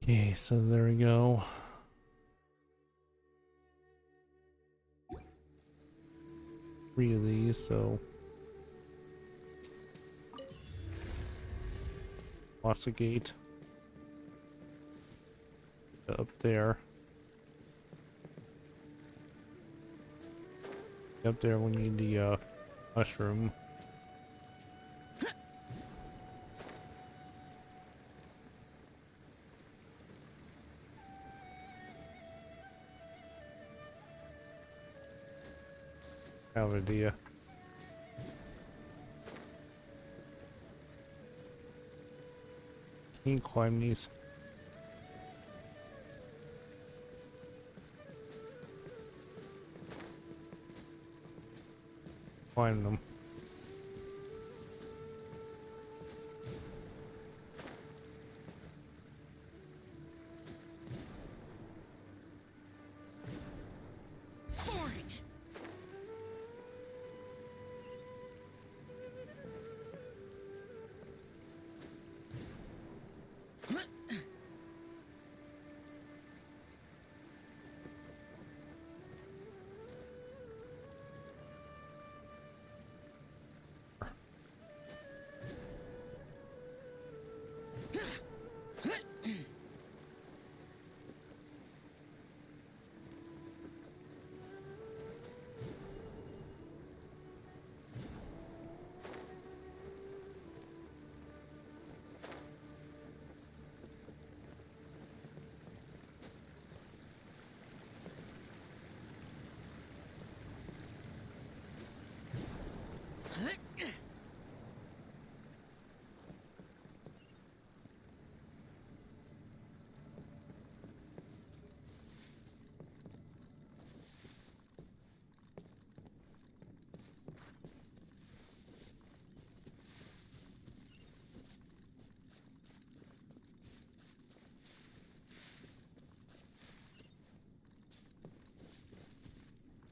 [SPEAKER 1] Okay, so there we go. Three of these, so watch the gate. Up there. Up there we need the mushroom. Have an idea. Can you climb these? Climb them.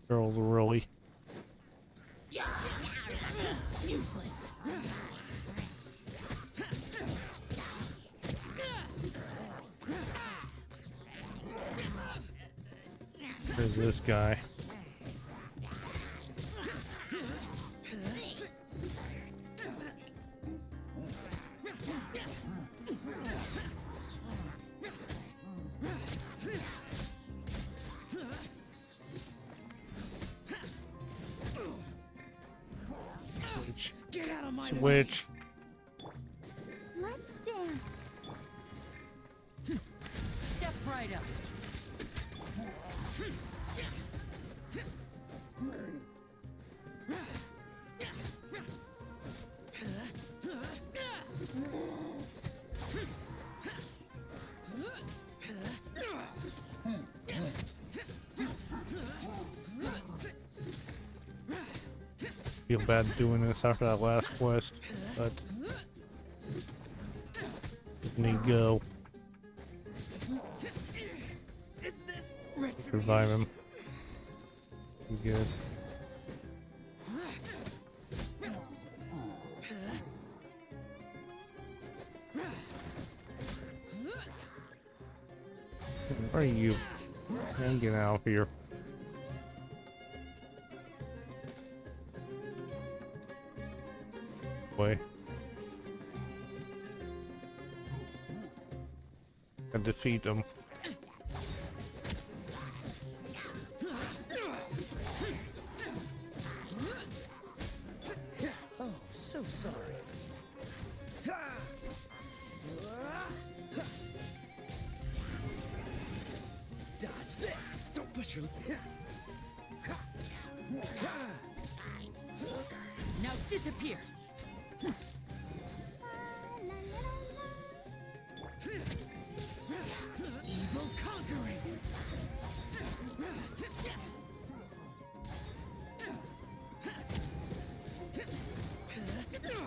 [SPEAKER 1] Girls really.
[SPEAKER 10] Useless.
[SPEAKER 1] There's this guy.
[SPEAKER 10] Get out of my
[SPEAKER 1] Switch.
[SPEAKER 2] Let's dance.
[SPEAKER 7] Step right up.
[SPEAKER 1] Feel bad doing this after that last quest, but need to go. Revive him. Good. Where are you? Get out of here. Boy. And defeat them.
[SPEAKER 10] Oh, so sorry. Dodge this. Don't push your. Now disappear. Evil conquering. Good.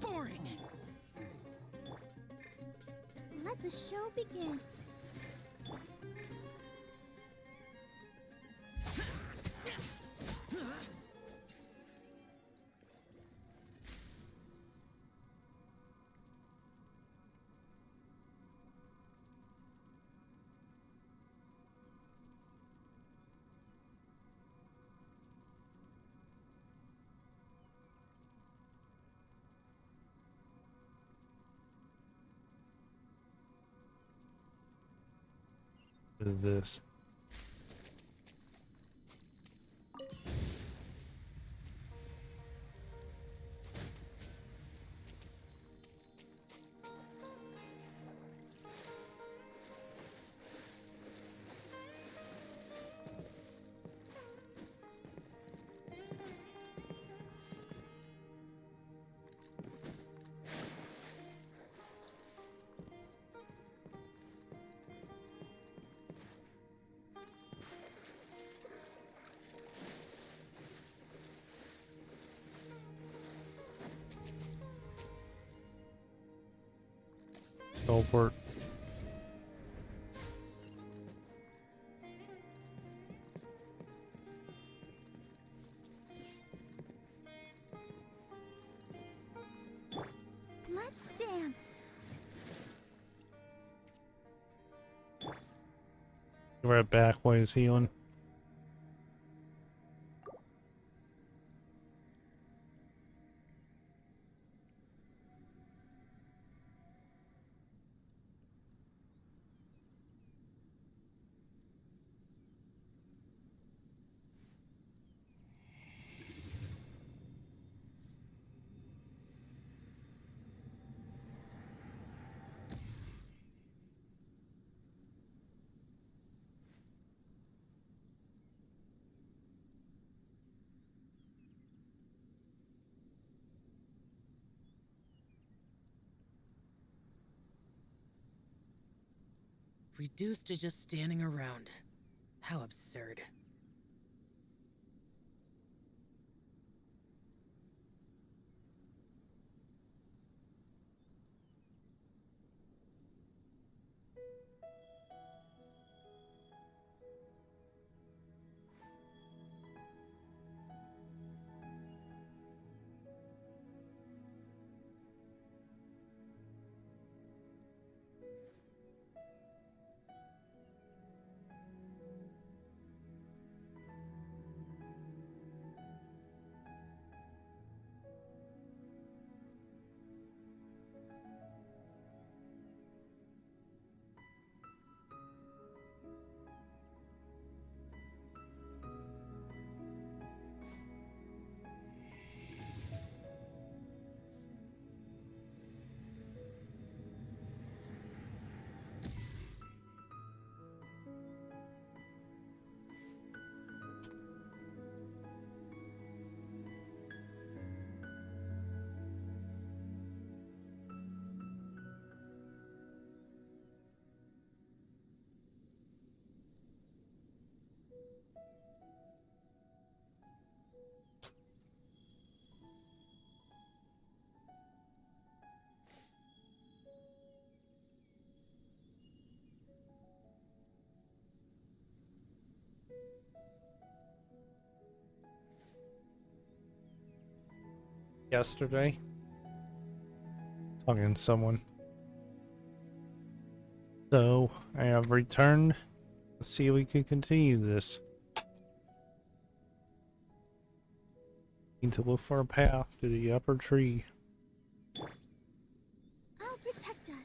[SPEAKER 10] Boring.
[SPEAKER 5] Let the show begin.
[SPEAKER 1] What is this? Teleport.
[SPEAKER 5] Let's dance.
[SPEAKER 1] Be right back while he's healing.
[SPEAKER 7] Reduced to just standing around. How absurd.
[SPEAKER 1] yesterday. Talking to someone. So, I have returned. Let's see if we can continue this. Need to look for a path to the upper tree.
[SPEAKER 5] I'll protect us.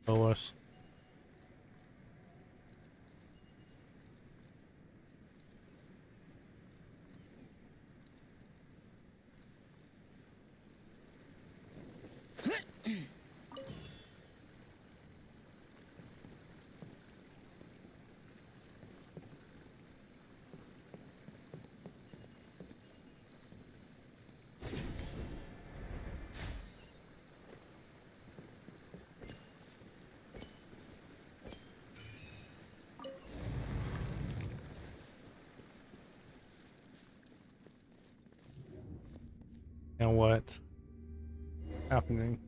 [SPEAKER 1] Show us. And what's happening?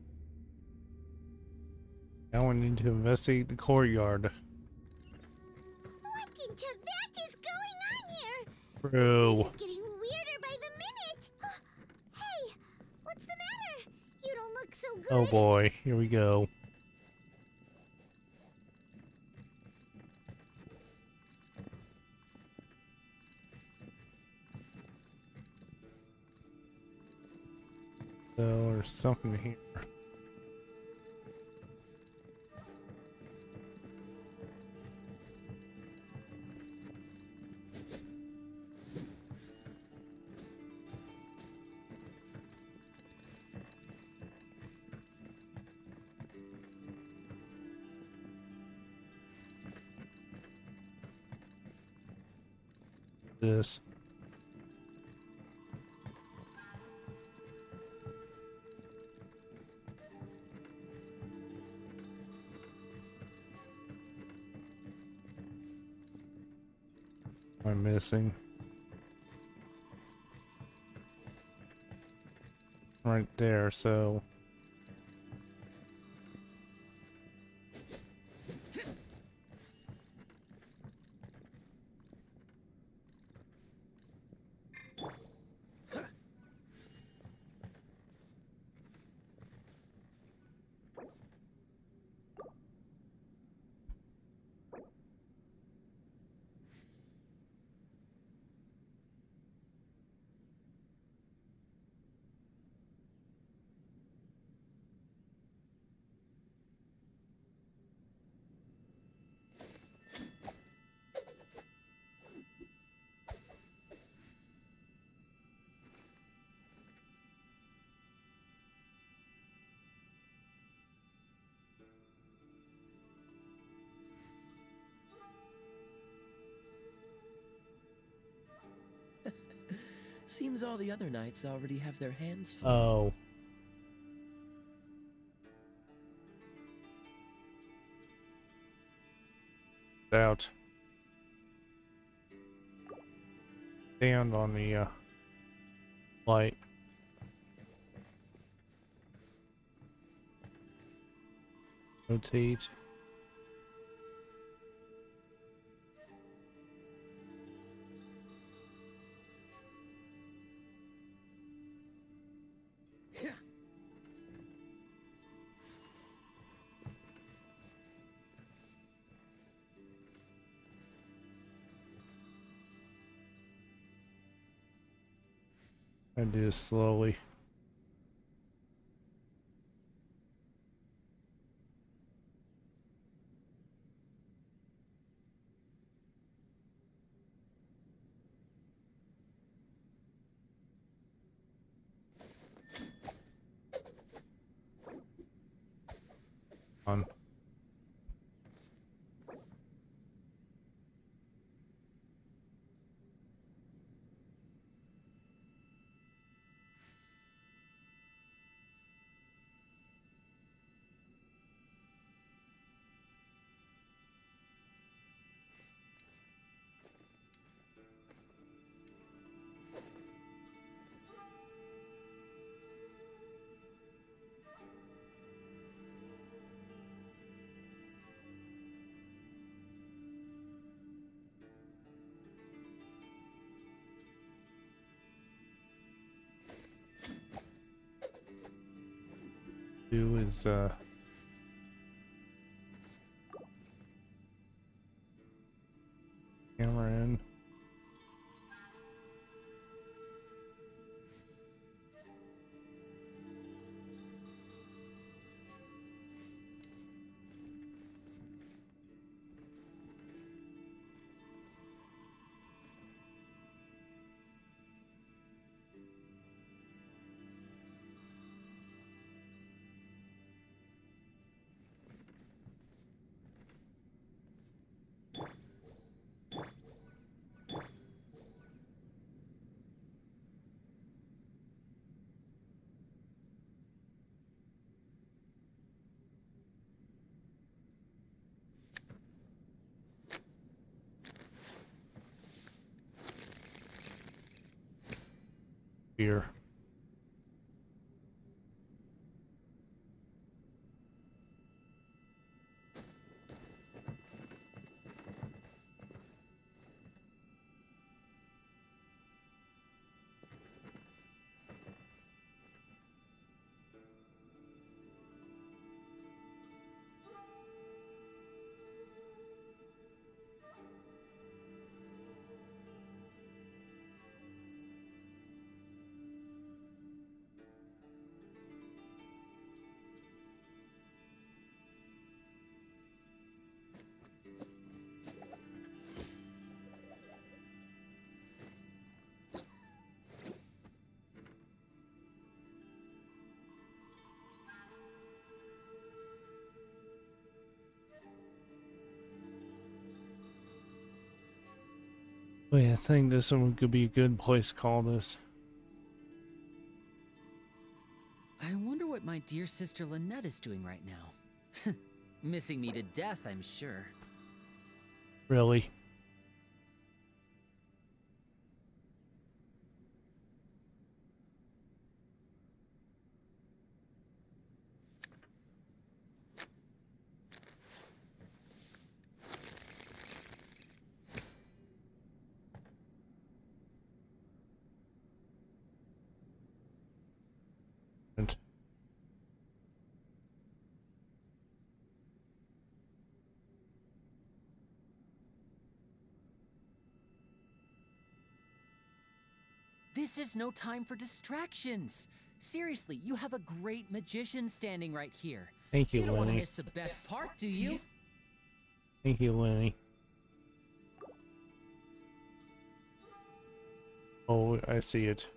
[SPEAKER 1] Now we need to investigate the courtyard.
[SPEAKER 2] What in Tibet is going on here?
[SPEAKER 1] True.
[SPEAKER 2] This place is getting weirder by the minute. Hey, what's the matter? You don't look so good.
[SPEAKER 1] Oh boy, here we go. So there's something here. This. I'm missing. Right there, so.
[SPEAKER 12] Seems all the other knights already have their hands full.
[SPEAKER 1] Oh. Out. Stand on the light. Rotate. I do this slowly. On. do is camera in. Here. Wait, I think this one could be a good place to call this.
[SPEAKER 13] I wonder what my dear sister Lynette is doing right now. Missing me to death, I'm sure.
[SPEAKER 1] Really? And
[SPEAKER 13] This is no time for distractions. Seriously, you have a great magician standing right here.
[SPEAKER 1] thank you,
[SPEAKER 13] You don't want to
[SPEAKER 1] Lenny.
[SPEAKER 13] miss the best part, do you?
[SPEAKER 1] Thank you, Lenny. Oh, I see it.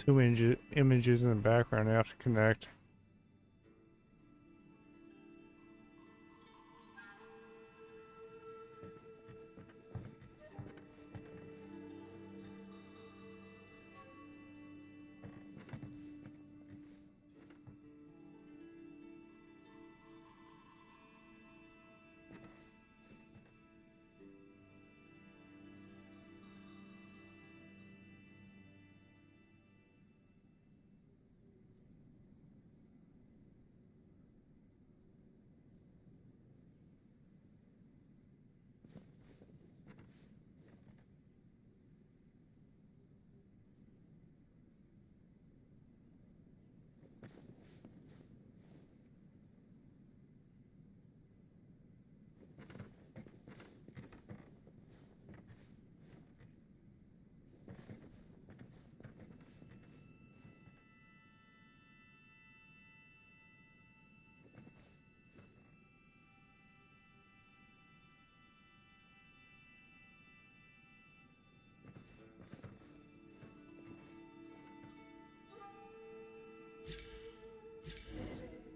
[SPEAKER 1] Two images in the background have to connect.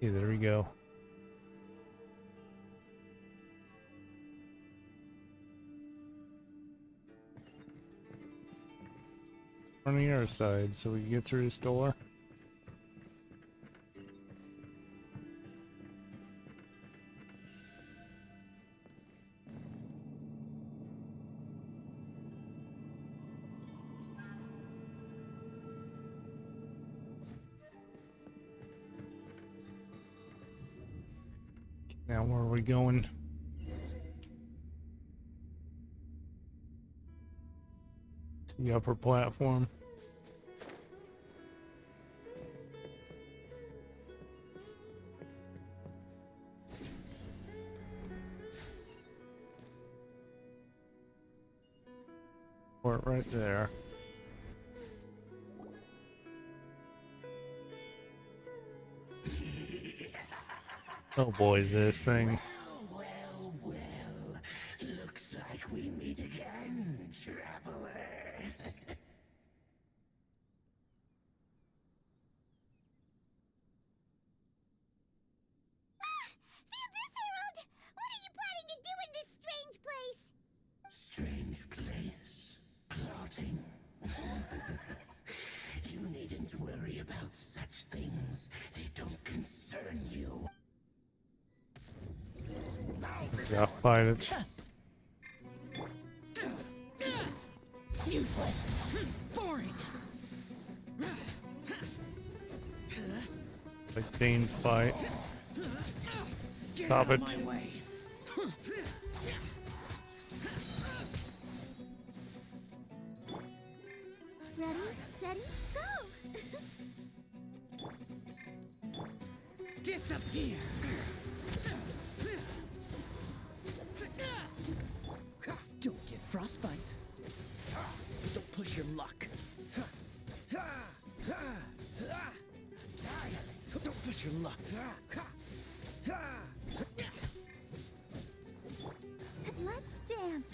[SPEAKER 1] Yeah, there we go. On the other side, so we can get through this door. Now where are we going? To the upper platform. Port right there. Oh boy, this thing.
[SPEAKER 14] Well, looks like we meet again, traveler.
[SPEAKER 2] The Abyss Herald! What are you planning to do in this strange place?
[SPEAKER 14] Strange place. Plotting. You needn't worry about such things. They don't concern you.
[SPEAKER 1] Yeah, fight it.
[SPEAKER 10] Useless. Boring.
[SPEAKER 1] Like Dane's fight.
[SPEAKER 10] Get
[SPEAKER 1] Stop
[SPEAKER 10] out
[SPEAKER 1] it.
[SPEAKER 10] of my way.
[SPEAKER 5] Ready, steady, go!
[SPEAKER 10] Disappear. Don't get frostbite. Don't push your luck. Don't push your luck.
[SPEAKER 5] Let's dance.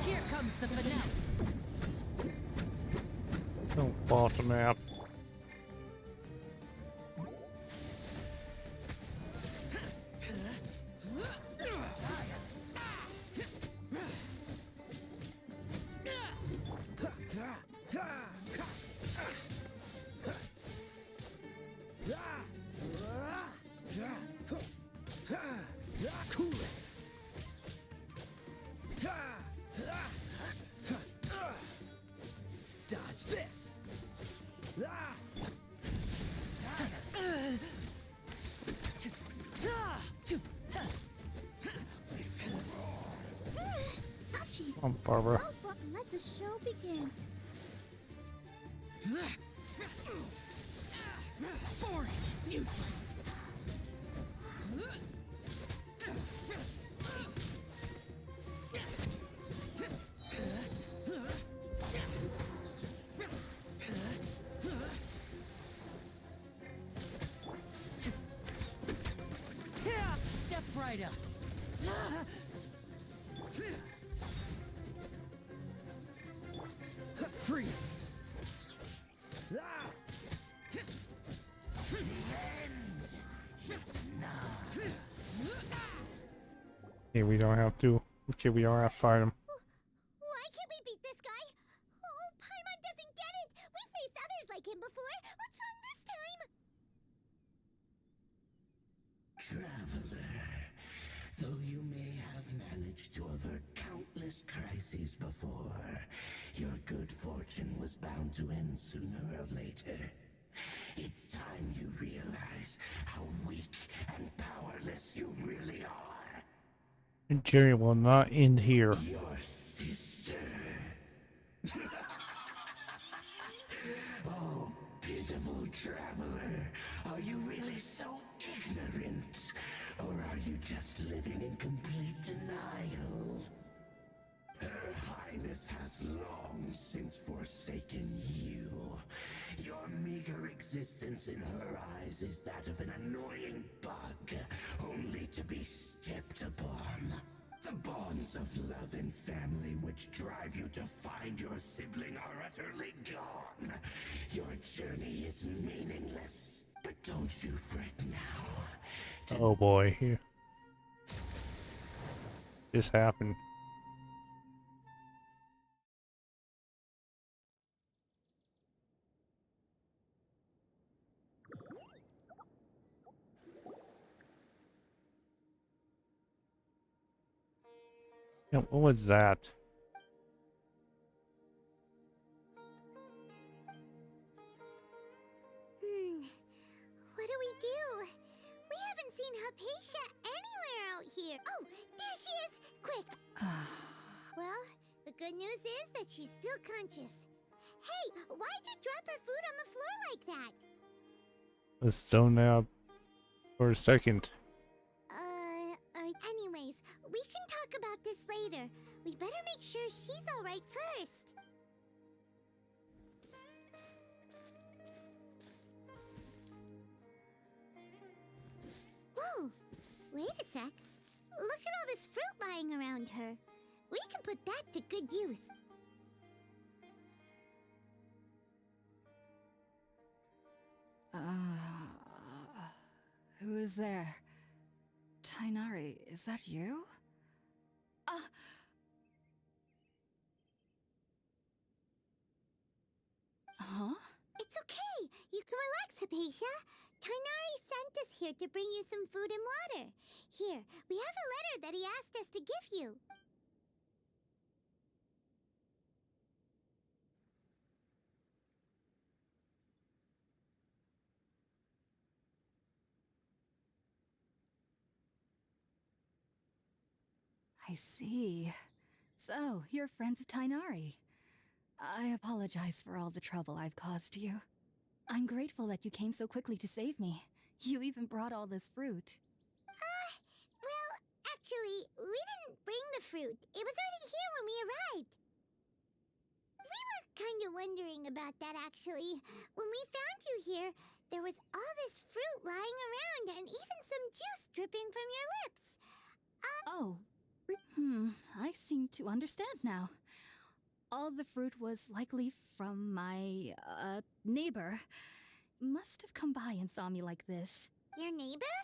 [SPEAKER 10] Here comes the finale.
[SPEAKER 1] Don't fall off the map.
[SPEAKER 10] Cool it. Dodge this.
[SPEAKER 5] Ouchie.
[SPEAKER 1] Come on, Barbara.
[SPEAKER 5] Go for it and let the show begin.
[SPEAKER 10] Boring. Useless. Step right up. Freeze.
[SPEAKER 1] Okay, we don't have to. Okay, we don't have to fight him.
[SPEAKER 2] Why can't we beat this guy? Oh, Paimon doesn't get it! We faced others like him before! What's wrong this time?
[SPEAKER 14] Traveler, though you may have managed to avert countless crises before, your good fortune was bound to end sooner or later. It's time you realize how weak and powerless you really are.
[SPEAKER 1] Jerry will not end here.
[SPEAKER 14] Your sister. Oh, pitiful traveler. Are you really so ignorant? Or are you just living in complete denial? Her Highness has long since forsaken you. Your meager existence in her eyes is that of an annoying bug, only to be stepped upon. The bonds of love and family which drive you to find your sibling are utterly gone. Your journey is meaningless. But don't you fret now.
[SPEAKER 1] Oh boy, here. This happened. Yeah, what was that?
[SPEAKER 2] What do? We haven't seen Hypatia anywhere out here. Oh, there she is! Quick! Well, the good news is that she's still conscious. Hey, why'd you drop her food on the floor like that?
[SPEAKER 1] Let's zone out for a second.
[SPEAKER 2] Anyways, we can talk about this later. We better make sure she's alright first. Whoa! Wait a sec. Look at all this fruit lying around her. We can put that to good use.
[SPEAKER 11] Who is there? Tainari, is that you? Huh?
[SPEAKER 2] It's okay. You can relax, Hypatia. Tainari sent us here to bring you some food and water. Here, we have a letter that he asked us to give you.
[SPEAKER 11] I see. So, you're friends of Tainari. I apologize for all the trouble I've caused you. I'm grateful that you came so quickly to save me. You even brought all this fruit.
[SPEAKER 2] Well, actually, we didn't bring the fruit. It was already here when we arrived. We were kind of wondering about that, actually. When we found you here, there was all this fruit lying around and even some juice dripping from your lips.
[SPEAKER 11] I seem to understand now. All the fruit was likely from my, neighbor. Must have come by and saw me like this.
[SPEAKER 2] Your neighbor?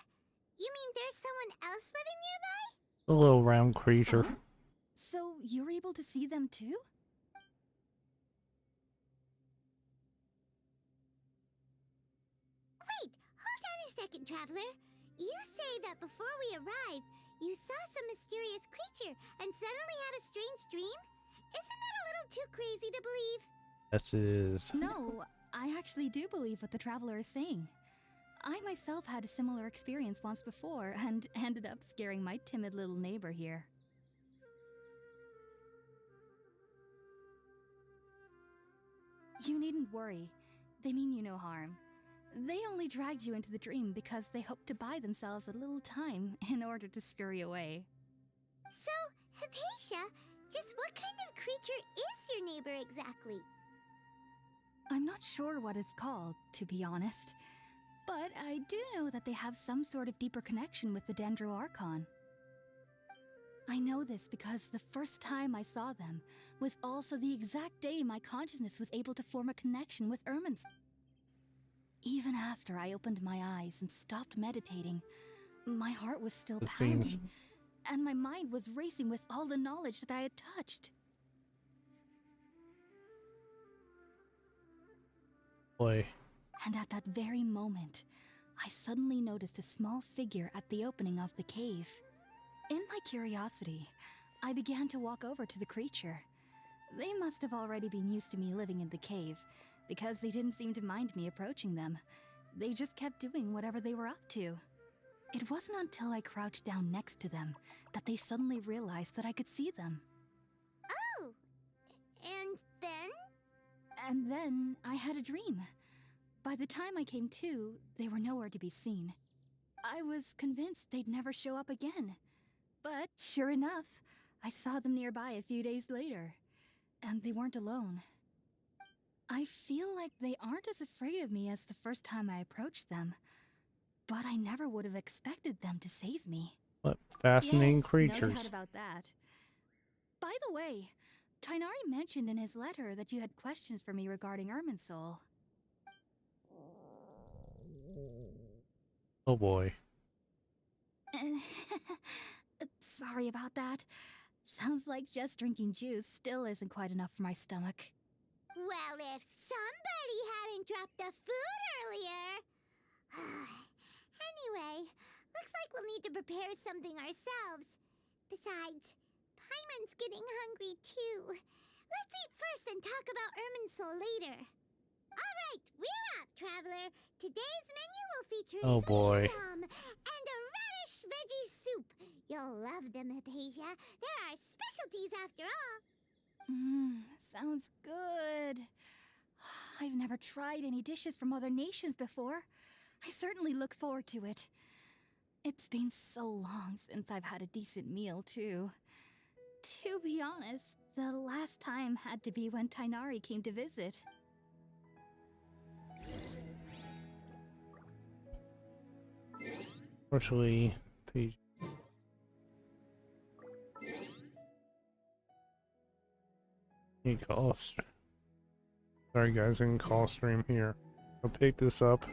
[SPEAKER 2] You mean there's someone else living nearby?
[SPEAKER 1] A little round creature.
[SPEAKER 11] So, you're able to see them too?
[SPEAKER 2] Wait, hold on a second, Traveler. You say that before we arrived, you saw some mysterious creature and suddenly had a strange dream? Isn't that a little too crazy to believe?
[SPEAKER 1] This is...
[SPEAKER 11] No, I actually do believe what the Traveler is saying. I myself had a similar experience once before and ended up scaring my timid little neighbor here. You needn't worry. They mean you no harm. They only dragged you into the dream because they hoped to buy themselves a little time in order to scurry away.
[SPEAKER 2] So, Hypatia, just what kind of creature is your neighbor exactly?
[SPEAKER 11] I'm not sure what it's called, to be honest. But I do know that they have some sort of deeper connection with the Dendro Archon. I know this because the first time I saw them was also the exact day my consciousness was able to form a connection with Ermin's. Even after I opened my eyes and stopped meditating, my heart was still pounding, and my mind was racing with all the knowledge that I had touched.
[SPEAKER 1] Boy.
[SPEAKER 11] And at that very moment, I suddenly noticed a small figure at the opening of the cave. In my curiosity, I began to walk over to the creature. They must have already been used to me living in the cave, because they didn't seem to mind me approaching them. They just kept doing whatever they were up to. It wasn't until I crouched down next to them that they suddenly realized that I could see them.
[SPEAKER 2] Oh! And then?
[SPEAKER 11] And then I had a dream. By the time I came to, they were nowhere to be seen. I was convinced they'd never show up again. But sure enough, I saw them nearby a few days later. And they weren't alone. I feel like they aren't as afraid of me as the first time I approached them. But I never would have expected them to save me.
[SPEAKER 1] What fascinating
[SPEAKER 11] Yes,
[SPEAKER 1] creatures.
[SPEAKER 11] No doubt about that. By the way, Tainari mentioned in his letter that you had questions for me regarding Irminsul.
[SPEAKER 1] Oh boy.
[SPEAKER 11] Sorry about that. Sounds like just drinking juice still isn't quite enough for my stomach.
[SPEAKER 2] Well, if somebody hadn't dropped the food earlier... Anyway, looks like we'll need to prepare something ourselves. Besides, Paimon's getting hungry too. Let's eat first and talk about Irminsul later. Alright, we're up, Traveler. Today's menu will feature
[SPEAKER 1] oh boy.
[SPEAKER 2] and a radish veggie soup. You'll love them, Hypatia. They're our specialties after all.
[SPEAKER 11] Sounds good. I've never tried any dishes from other nations before. I certainly look forward to it. It's been so long since I've had a decent meal, too. To be honest, the last time had to be when Tainari came to visit.
[SPEAKER 1] Especially Peach. Cost. Sorry guys, I can call stream here. I'll pick this up.